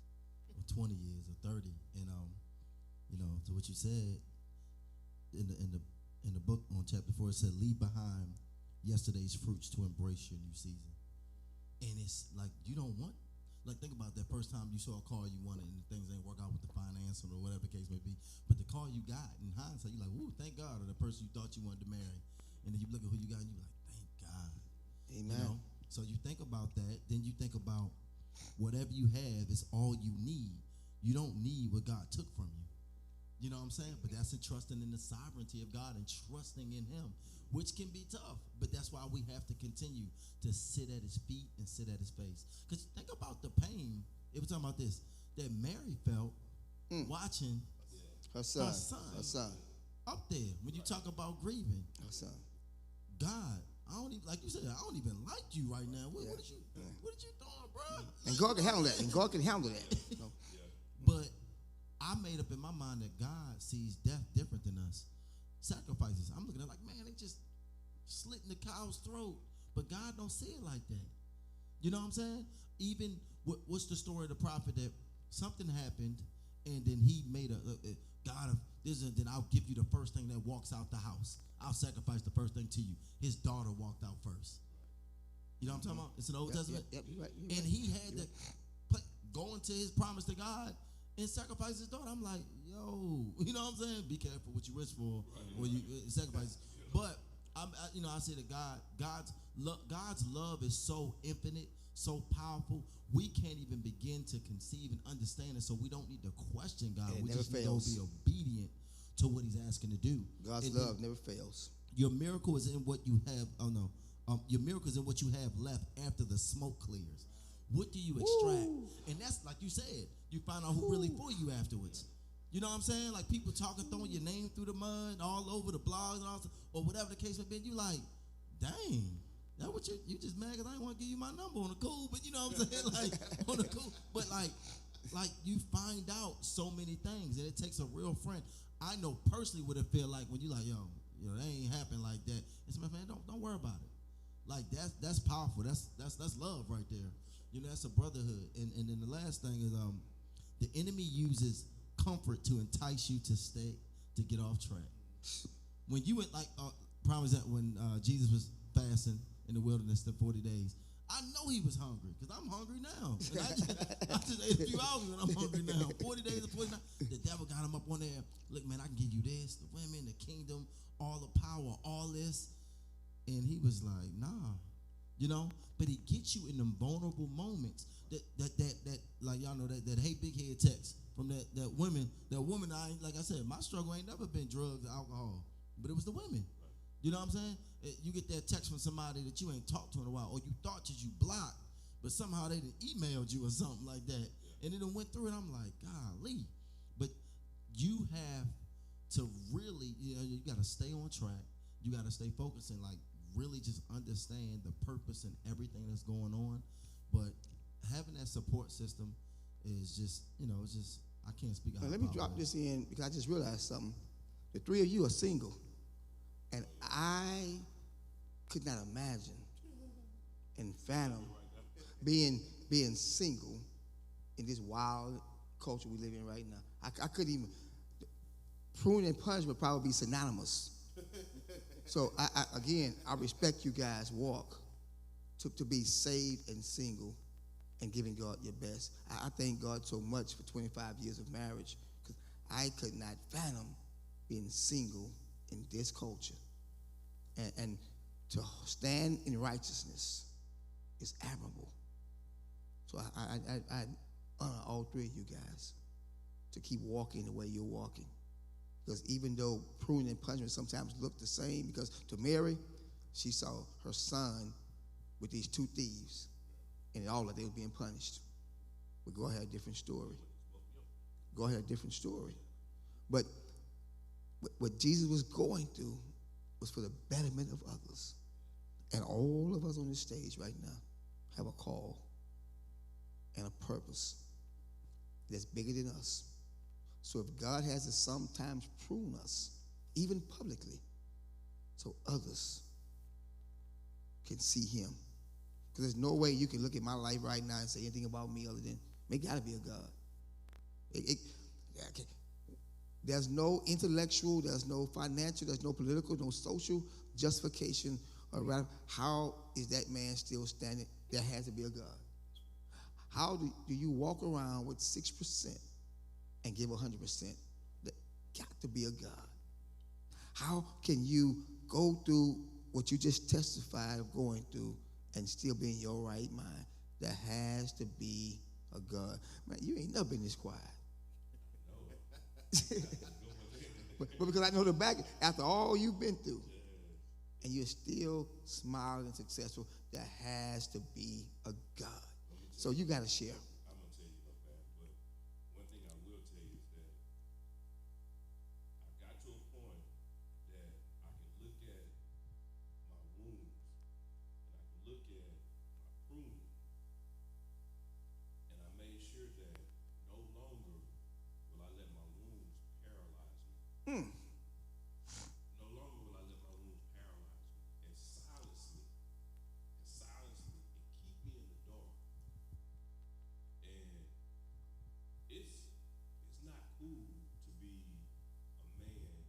or 20 years or 30. And, to what you said in the book on chapter 4, it said, leave behind yesterday's fruits to embrace your new season. And it's like, you don't want, think about that first time you saw a car you wanted and things ain't work out with the finance or whatever the case may be. But the car you got, in hindsight, you're like, ooh, thank God. Or the person you thought you wanted to marry. And then you look at who you got and you're like, thank God. Amen. So you think about that, then you think about whatever you have is all you need. You don't need what God took from you. You know what I'm saying? But that's in trusting in the sovereignty of God and trusting in him, which can be tough. But that's why we have to continue to sit at his feet and sit at his face. Because think about the pain, it was talking about this, that Mary felt watching her son up there. When you talk about grieving, her son. God, I don't even, like you said, I don't even like you right now. What did you doing, bro? And God can handle that. And God can handle that. But I made up in my mind that God sees death different than us. Sacrifices. I'm looking at it like, man, they just slitting the cow's throat. But God don't see it like that. You know what I'm saying? Even, what's the story of the prophet that something happened and then he made God, then I'll give you the first thing that walks out the house. I'll sacrifice the first thing to you. His daughter walked out first. You know what I'm talking about? It's in the Old Testament. Yep, you're right. And he had to, going to his promise to God and sacrifice his daughter. I'm like, yo, you know what I'm saying? Be careful what you wish for when you sacrifice. But I say that God's love is so infinite, so powerful. We can't even begin to conceive and understand it. So we don't need to question God. We just need to be obedient to what He's asking to do. God's love never fails. Your miracle is in what you have. Your miracle is in what you have left after the smoke clears. What do you extract? Woo. And that's like you said. You find out who really for you afterwards. You know what I'm saying? Like people talking, throwing your name through the mud all over the blogs and all, or whatever the case may be. You like, dang, that what you just mad because I didn't want to give you my number on the cool, but you know what I'm saying? Like on the cool, but like you find out so many things, and it takes a real friend. I know personally what it feel like when you like, yo, that ain't happen like that. It's my man, don't worry about it. Like that's powerful. That's love right there. You know, that's a brotherhood. And then the last thing is the enemy uses comfort to entice you to get off track. When you went like prime example when Jesus was fasting in the wilderness for 40 days, I know he was hungry because I'm hungry now. And I just ate a few hours and I'm hungry now. 40 days and 40 nights. The devil got him up on there. Look, man, I can give you this, the women, the kingdom, all the power, all this. And he was like, nah, you know. But he gets you in them vulnerable moments that like y'all know that hey big head text from that woman. Like I said, my struggle ain't never been drugs or alcohol, but it was the women. You know what I'm saying? You get that text from somebody that you ain't talked to in a while, or you thought that you blocked, but somehow they done emailed you or something like that, and it done went through, and I'm like, golly. But you have to really, you got to stay on track. You got to stay focused and like really just understand the purpose and everything that's going on. But having that support system is just, it's just, I can't speak out. Let me drop this in because I just realized something. The three of you are single, and I could not imagine and fathom being single in this wild culture we live in right now. I couldn't even. Pruning and punishment probably be synonymous. So I respect you guys' walk to be saved and single and giving God your best. I thank God so much for 25 years of marriage because I could not fathom being single in this culture. And to stand in righteousness is admirable. So I honor all three of you guys to keep walking the way you're walking. Because even though pruning and punishment sometimes look the same, because to Mary, she saw her son with these two thieves, and all of they were being punished. But go ahead, a different story. Go ahead, a different story. But what Jesus was going through was for the betterment of others. And all of us on this stage right now have a call and a purpose that's bigger than us. So if God has to sometimes prune us, even publicly, so others can see Him. Because there's no way you can look at my life right now and say anything about me other than, there got to be a God. There's no intellectual, there's no financial, there's no political, no social justification around how is that man still standing. There has to be a God. How do you walk around with 6% and give 100%? There got to be a God. How can you go through what you just testified of going through and still be in your right mind? There has to be a God. Man, you ain't never been this quiet. but because I know the back, after all you've been through, and you're still smiling and successful, there has to be a God. So you got to share. I'm going to tell you about that, but one thing I will tell you is that I got to a point that I can look at my wounds and I can look at my pruning, and I made sure that no longer will I let my wounds paralyze me. No longer will I let my wounds paralyze me and silence me and keep me in the dark. And it's not cool to be a man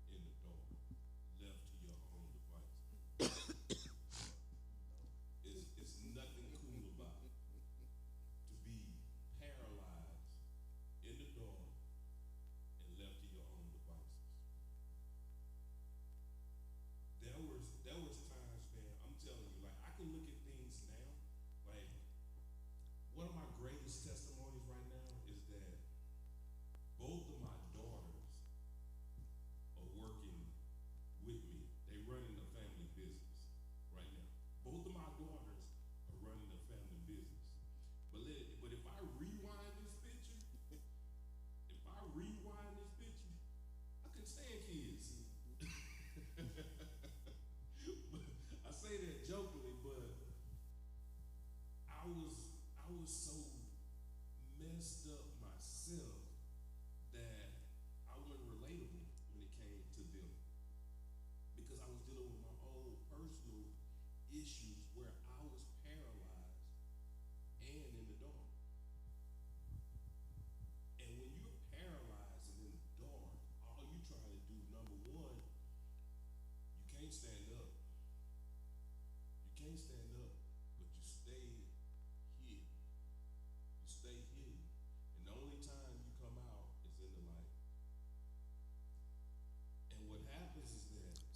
in the dark, left to your own device. It's nothing cool about it to be paralyzed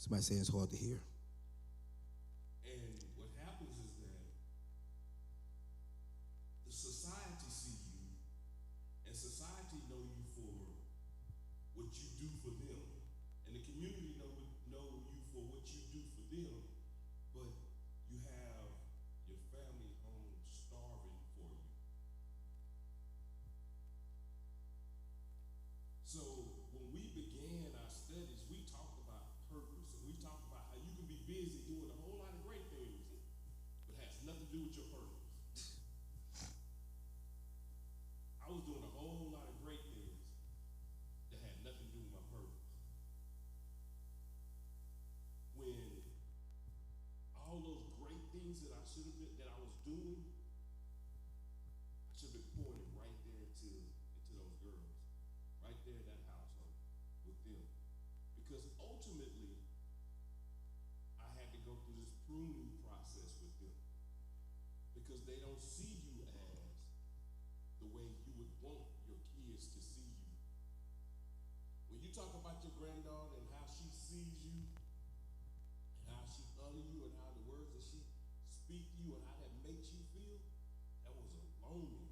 Somebody saying it's hard to hear. And what happens is that the society see you, and society know you for what you do for them, and the community know you for what you do for them, but you have your family home starving for you. So when we began our studies, we talked about purpose, and we talked about how you can be busy doing a whole lot of great things, but has nothing to do with your purpose. I was doing a whole lot of great things that had nothing to do with my purpose. When all those great things that I should have been, that I was doing, I should have been pouring it right there into those girls, right there in that household with them. Because ultimately, I had to go through this pruning process with them. Because they don't see you as the way you would want your kids to see you. When you talk about your granddaughter and how she sees you, and how she honors you, and how the words that she speak to you, and how that makes you feel, that was a longing.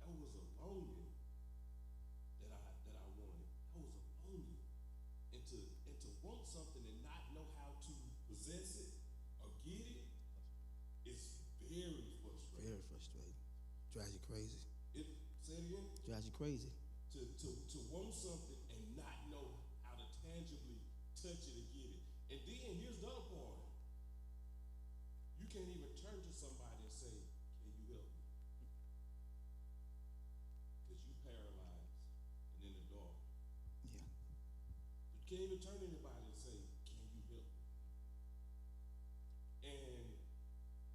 That was a longing that I wanted. That was a longing. And to want something and not know how to possess it or get it, it's very frustrating. Very frustrating. Drives you crazy. Say it again? Drives you crazy. To want something and not know how to tangibly touch it and get it. And then here's the other part. You can't even turn to somebody and say, can you help me? Because you paralyzed and in the dark. Yeah. You can't even turn to anybody and say, can you help me? And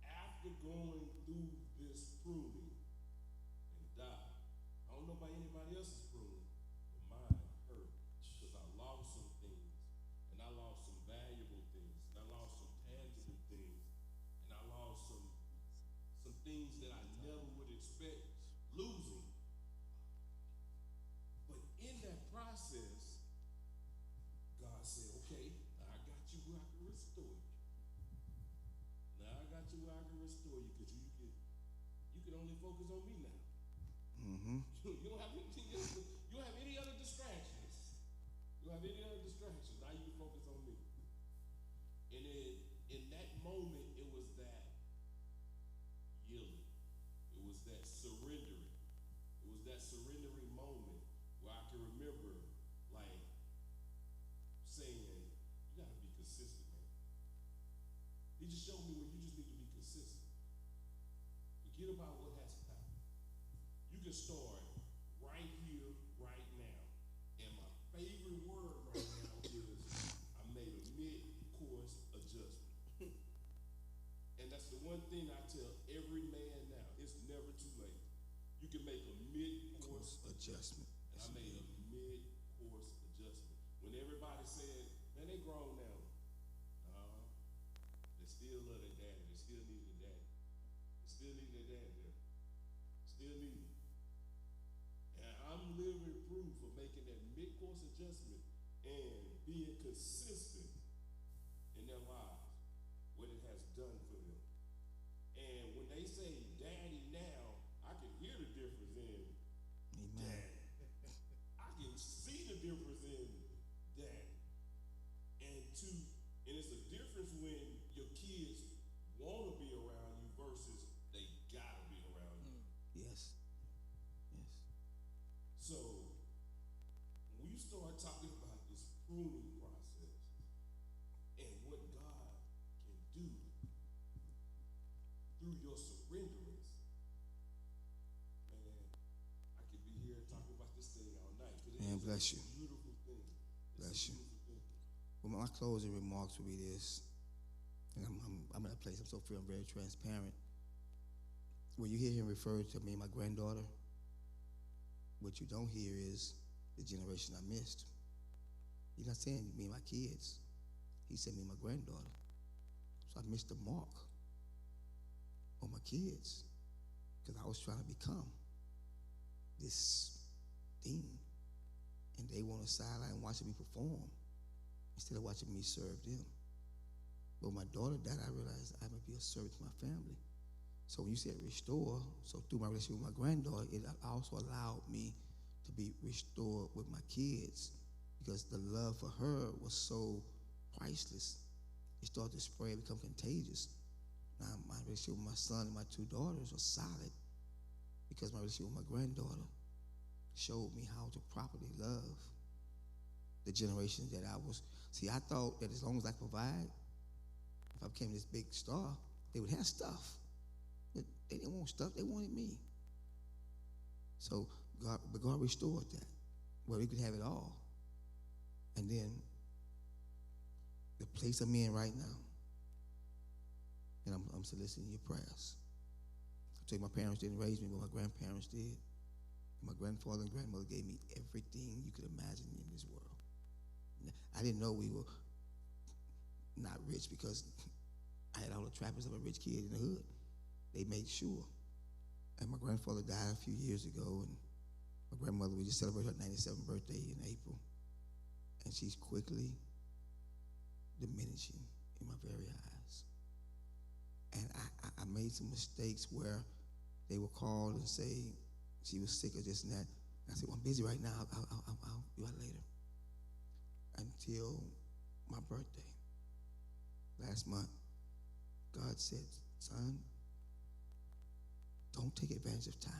after going through this pruning and die, I don't know about anybody else's pruning, but mine hurt because I lost some things, and I lost some valuable things, and I lost some tangible things, and I lost some things that I never would expect losing. But in that process, God said, okay, now I got you where I can restore you. Now I got you where I can restore you because you can only focus on me now. Mm-hmm. You don't have anything else. You don't have any other distractions. You don't have any other distractions. Now you focus on me. And in that moment, it was that yielding. It was that surrendering. It was that surrendering moment where I can remember, like, saying, you got to be consistent, man. He just showed me where you just need to be consistent. Forget about what has happened. You can start right here, right now. And my favorite word right now is I made a mid-course adjustment. And that's the one thing I tell every man now. It's never too late. You can make a mid-course adjustment. And I made a mid-course adjustment. When everybody said, man, they grown now. They still love their daddy. They still need their daddy. They still need their daddy there. Still need it. And I'm living proof of making that mid-course adjustment and being consistent in their lives, what it has done for them. And when they say daddy now, I can hear the difference in daddy. I can see the difference in daddy. And it's a difference when your kids want to be around you versus they gotta be around you. Yes. Yes. So when you start talking about this pruning process and what God can do through your surrenderance, man, I could be here talking about this thing all night. Man, bless you. Beautiful thing. Bless you. Well, my closing remarks will be this, and I'm in a place I'm so free, I'm very transparent. When you hear him refer to me and my granddaughter, what you don't hear is the generation I missed. He's not saying me and my kids. He said me and my granddaughter. So I missed the mark on my kids because I was trying to become this thing. And they want to sideline watching me perform. instead of watching me serve them. But when my daughter died, I realized I would be a servant to my family. So when you said restore, so through my relationship with my granddaughter, it also allowed me to be restored with my kids, because the love for her was so priceless. It started to spread and become contagious. Now my relationship with my son and my two daughters was solid because my relationship with my granddaughter showed me how to properly love the generation that I was. See, I thought that as long as I provide, if I became this big star, they would have stuff. But they didn't want stuff, they wanted me. So God restored that, where we could have it all. And then the place I'm in right now, and I'm soliciting your prayers. I tell you, my parents didn't raise me, but my grandparents did. And my grandfather and grandmother gave me everything you could imagine in this world. I didn't know we were not rich because I had all the trappings of a rich kid in the hood. They made sure. And my grandfather died a few years ago, and my grandmother, we just celebrated her 97th birthday in April. And she's quickly diminishing in my very eyes. And I made some mistakes where they would call and say she was sick or this and that. I said, well, I'm busy right now. I'll do it later. Until my birthday. Last month, God said, son, don't take advantage of time.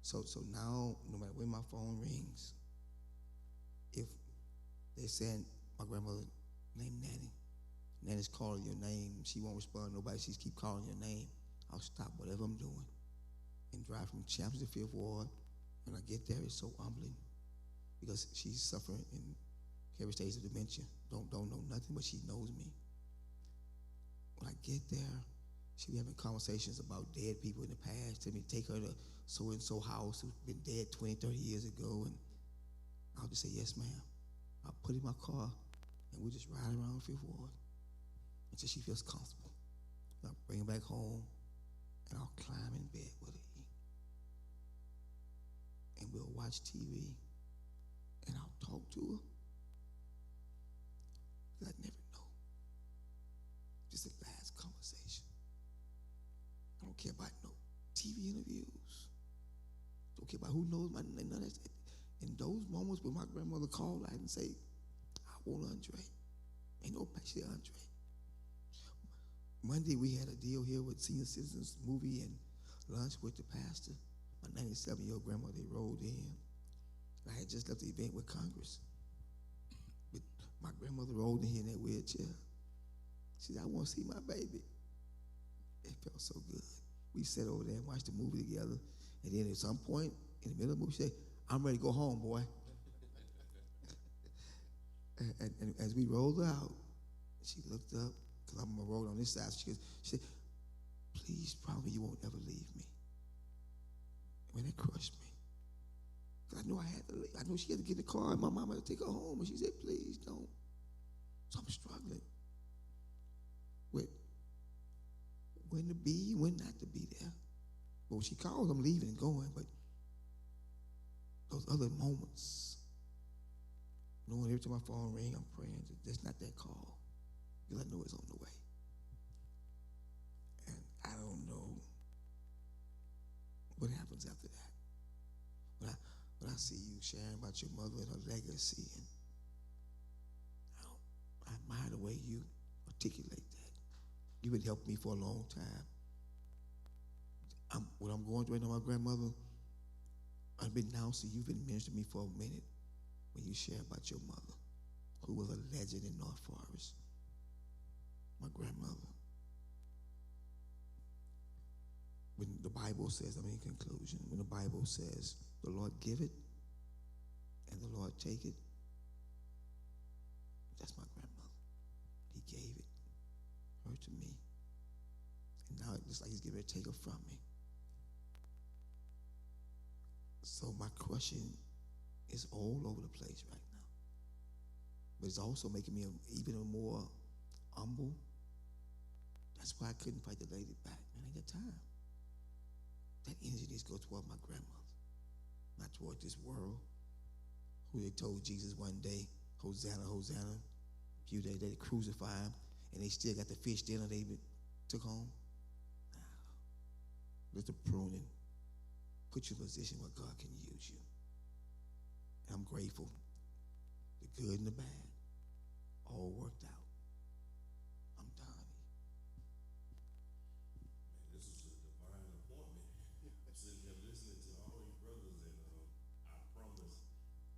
So now, no matter when my phone rings, if they send my grandmother named Nanny, Nanny's calling your name, she won't respond to nobody, she keep calling your name, I'll stop whatever I'm doing and drive from Champs to Fifth Ward. When I get there, it's so humbling because she's suffering in every stage of dementia. Don't know nothing, but she knows me. When I get there, she be having conversations about dead people in the past. Tell me to take her to so-and-so house who's been dead 20, 30 years ago, and I'll just say, yes, ma'am. I'll put in my car, and we'll just ride around Fifth Ward until she feels comfortable. I'll bring her back home, and I'll climb in bed with her, and we'll watch TV, and I'll talk to her. I never know. Just a last conversation. I don't care about no TV interviews. Don't care about who knows my name. None of that. In those moments when my grandmother called, I didn't say, I want Andre. Ain't no passion, Andre. Monday we had a deal here with Senior Citizens movie and lunch with the pastor. My 97-year-old grandmother rolled in. I had just left the event with Congress. But my grandmother rolled in here in that wheelchair. She said, I want to see my baby. It felt so good. We sat over there and watched the movie together. And then at some point in the middle of the movie, she said, I'm ready to go home, boy. and as we rolled out, she looked up, because I'm going to roll on this side. She said, please promise me you won't ever leave me. And that crushed me. Because I knew I had to leave. I knew she had to get in the car and my mama had to take her home. And she said, please don't. So I'm struggling with when to be, when not to be there. But when she calls, I'm leaving and going. But those other moments, knowing every time my phone rings, I'm praying that that's not that call, because I know it's on the way. And I don't know what happens after that. When I see you sharing about your mother and her legacy, and I admire the way you articulate that. You've been helping me for a long time. What I'm going through right now, my grandmother, unbeknownst to you, you've been ministering to me for a minute when you share about your mother, who was a legend in North Forest. My grandmother. When the Bible says, in conclusion, when the Bible says, the Lord give it and the Lord take it, that's my grandmother. He gave it, her to me. And now it's like he's getting ready to take her from me. So my crushing is all over the place right now. But it's also making me even more humble. That's why I couldn't fight the lady back. Man, I ain't got time. That energy needs to go toward my grandmother, not toward this world, who they told Jesus one day, Hosanna, Hosanna. A few days they crucify him, and they still got the fish dinner they took home. Just a pruning. Put you in a position where God can use you. And I'm grateful. The good and the bad, all worked out. I'm done. Man, this is a divine appointment. I'm sitting here listening to all you brothers, and I promise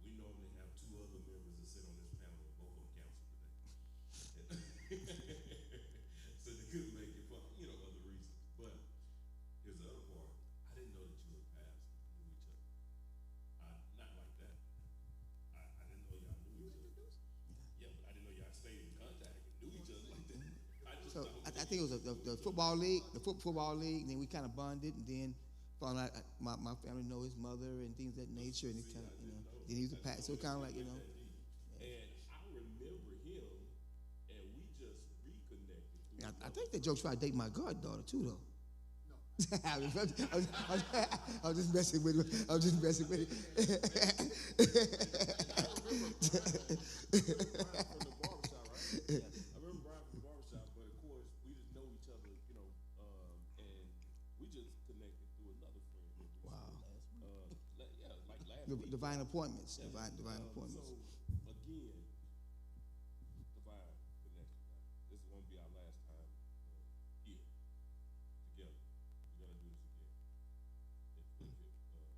we normally have two other members that sit on this panel, and both of them cancel today. So they couldn't make it for other reasons. But here's the other part. I didn't know that you were pastors knew each other. Not like that. I didn't know y'all knew each other. Yeah, but I didn't know y'all stayed in contact and knew each other like that. I think it was the football league, football league, and then we kind of bonded, and then found out my family know his mother and things of that nature, and it kind of, then he was a pastor, so kind of like, And I remember him, and we just reconnected. I think that joke's trying to date my goddaughter too, though. I was just messing with him. I was just messing with him. I remember Brian from the barbershop, but of course we didn't know each other, and we just connected through another friend. Wow. Like last week. Divine appointments. Divine appointments. So again, divine connection, guys. This won't be our last time here together. We're gonna do this again.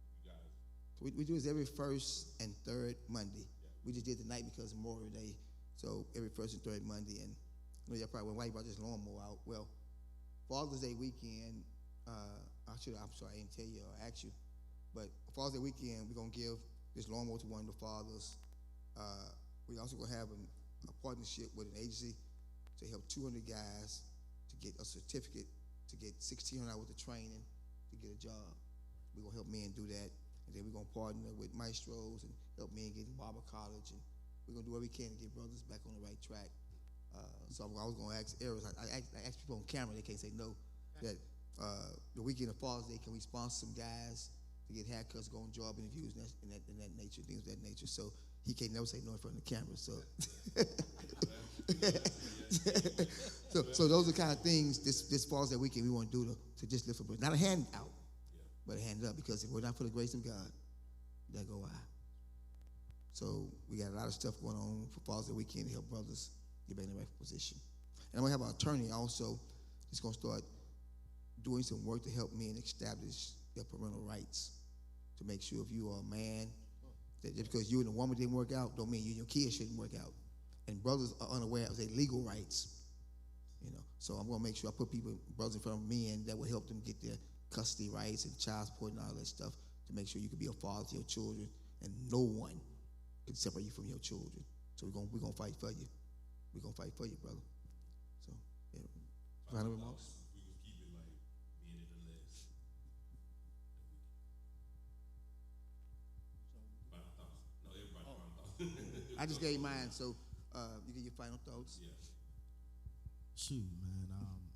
If you guys. We do this every first and third Monday. We just did tonight because of Memorial Day. So every first and third Monday, and I know y'all probably went, why you brought this lawnmower out? Well, Father's Day weekend, I'm sorry, I didn't tell you or ask you, but Father's Day weekend, we're gonna give this lawnmower to one of the fathers. We also gonna have a partnership with an agency to help 200 guys to get a certificate, to get 1,600 hours of training to get a job. We're gonna help men do that, and then we're gonna partner with maestros and help men get in Barber College, and we're gonna do what we can to get brothers back on the right track. So I was gonna ask Eros. I asked people on camera, they can't say no. That the weekend of Father's Day, can we sponsor some guys to get haircuts, go on job interviews, and that nature, things of that nature. So he can't never say no in front of the camera. So, so those are the kind of things this Father's Day weekend we want to do to just lift up, not a hand out, but a hand up. Because if we're not for the grace of God, there go I. So we got a lot of stuff going on for Father's Day weekend to help brothers get back in the right position. And I'm gonna have an attorney also that's gonna start doing some work to help men establish their parental rights, to make sure if you are a man, that just because you and a woman didn't work out, don't mean you and your kids shouldn't work out. And brothers are unaware of their legal rights, So I'm gonna make sure I put brothers in front of men that will help them get their custody rights and child support and all that stuff, to make sure you can be a father to your children, and no one can separate you from your children. So we're gonna fight for you. We're gonna fight for you, brother. So, final remarks. We can keep it like minute or less. Final thoughts. No, everybody final thoughts. I just gave mine, so you get your final thoughts. Yeah. Shoot, man,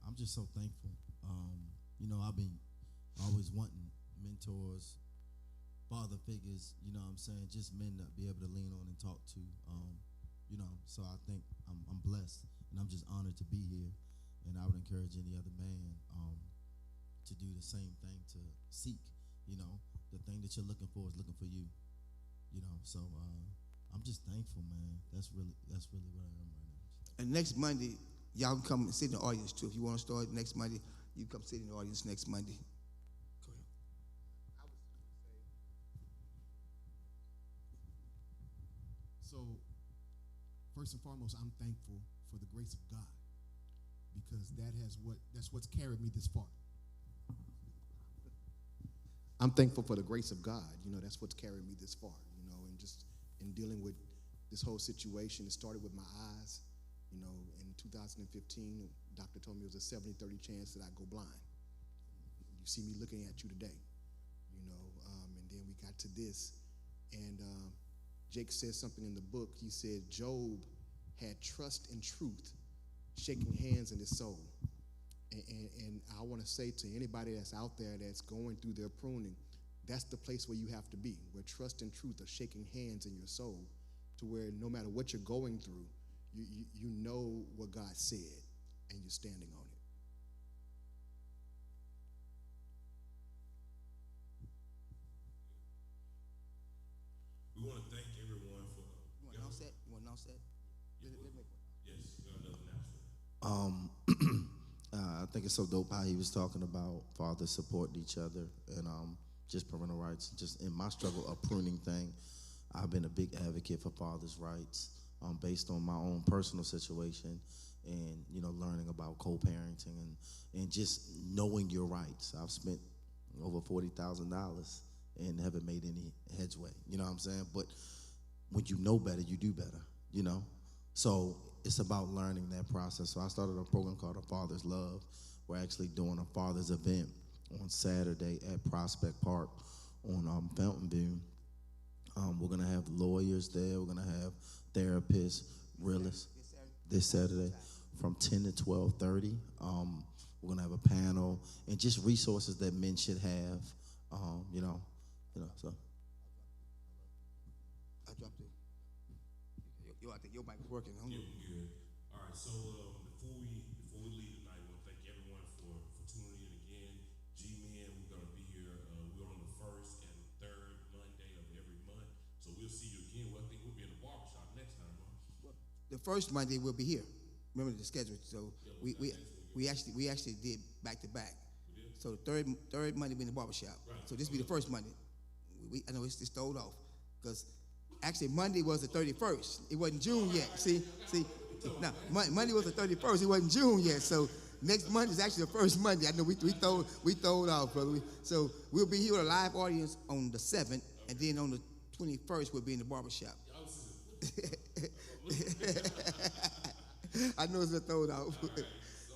I'm just so thankful. I've been always wanting mentors, father figures, what I'm saying, just men to be able to lean on and talk to, so I think I'm blessed, and I'm just honored to be here, and I would encourage any other man to do the same thing, to seek, the thing that you're looking for is looking for you, so I'm just thankful, man. That's really what I am right now. And next Monday, y'all can come and sit in the audience too. If you want to start next Monday, you come sit in the audience next Monday. Go ahead. I was going to say, so first and foremost, I'm thankful for the grace of God, because that's what's carried me this far. I'm thankful for the grace of God. That's what's carried me this far. And just in dealing with this whole situation, it started with my eyes. In 2015, the doctor told me it was a 70-30 chance that I'd go blind. You see me looking at you today, and then we got to this, and Jake said something in the book. He said Job had trust and truth shaking hands in his soul. And I want to say to anybody that's out there that's going through their pruning, that's the place where you have to be, where trust and truth are shaking hands in your soul. to where no matter what you're going through, you know what God said, and you're standing on it. We want to thank everyone for. You want to announce that? You want to announce that? Yes, we got another announcement. I think it's so dope how he was talking about fathers supporting each other and just parental rights. Just in my struggle, a pruning thing, I've been a big advocate for fathers' rights based on my own personal situation and, you know, learning about co-parenting and just knowing your rights. I've spent over $40,000 and haven't made any headway, you know what I'm saying? But when you know better, you do better, you know? So it's about learning that process. So I started a program called A Father's Love. We're actually doing a father's event on Saturday at Prospect Park on Fountain View. We're gonna have lawyers there. We're gonna have therapists, realists this Saturday from 10 to 12:30. We're gonna have a panel and just resources that men should have. So. I dropped it. I think your mic is working. Yeah, we good. All right, so before we leave tonight, we want to thank everyone for tuning in again. G-Men, we're gonna be here. We're on the first and third Monday of every month, so we'll see you again. Well, I think we'll be in the barbershop next time, huh? The first Monday we'll be here. Remember the schedule. So we actually did back to back. We did? So the third Monday we in the barbershop. Right. So this will be the first Monday. I know it's throwed off because actually Monday was the 31st. It wasn't June yet. See. Now Monday was the 31st. It wasn't June yet. So next Monday is actually the first Monday. I know we throwed off, brother. So we'll be here with a live audience on the 7th, and then on the 21st we'll be in the barbershop. I know it's a throwed off. All right. So,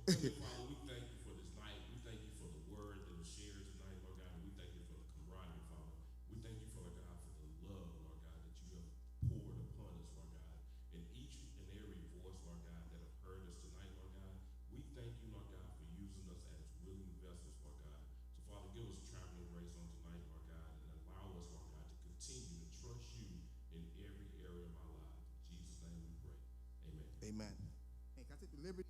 Father, we thank you for this night. We thank you for the word that was shared tonight, Lord God. And we thank you for the camaraderie, Father. We thank you, Lord God, for the love, Lord God, that you have poured upon us, Lord God. And each and every voice, Lord God, that have heard us tonight, Lord God. We thank you, Lord God, for using us as willing vessels, Lord God. So, Father, give us traveling grace on tonight, Lord God, and allow us, Lord God, to continue to trust you in every area of our lives. In Jesus' name we pray. Amen. Amen. Hey, can I take the liberty?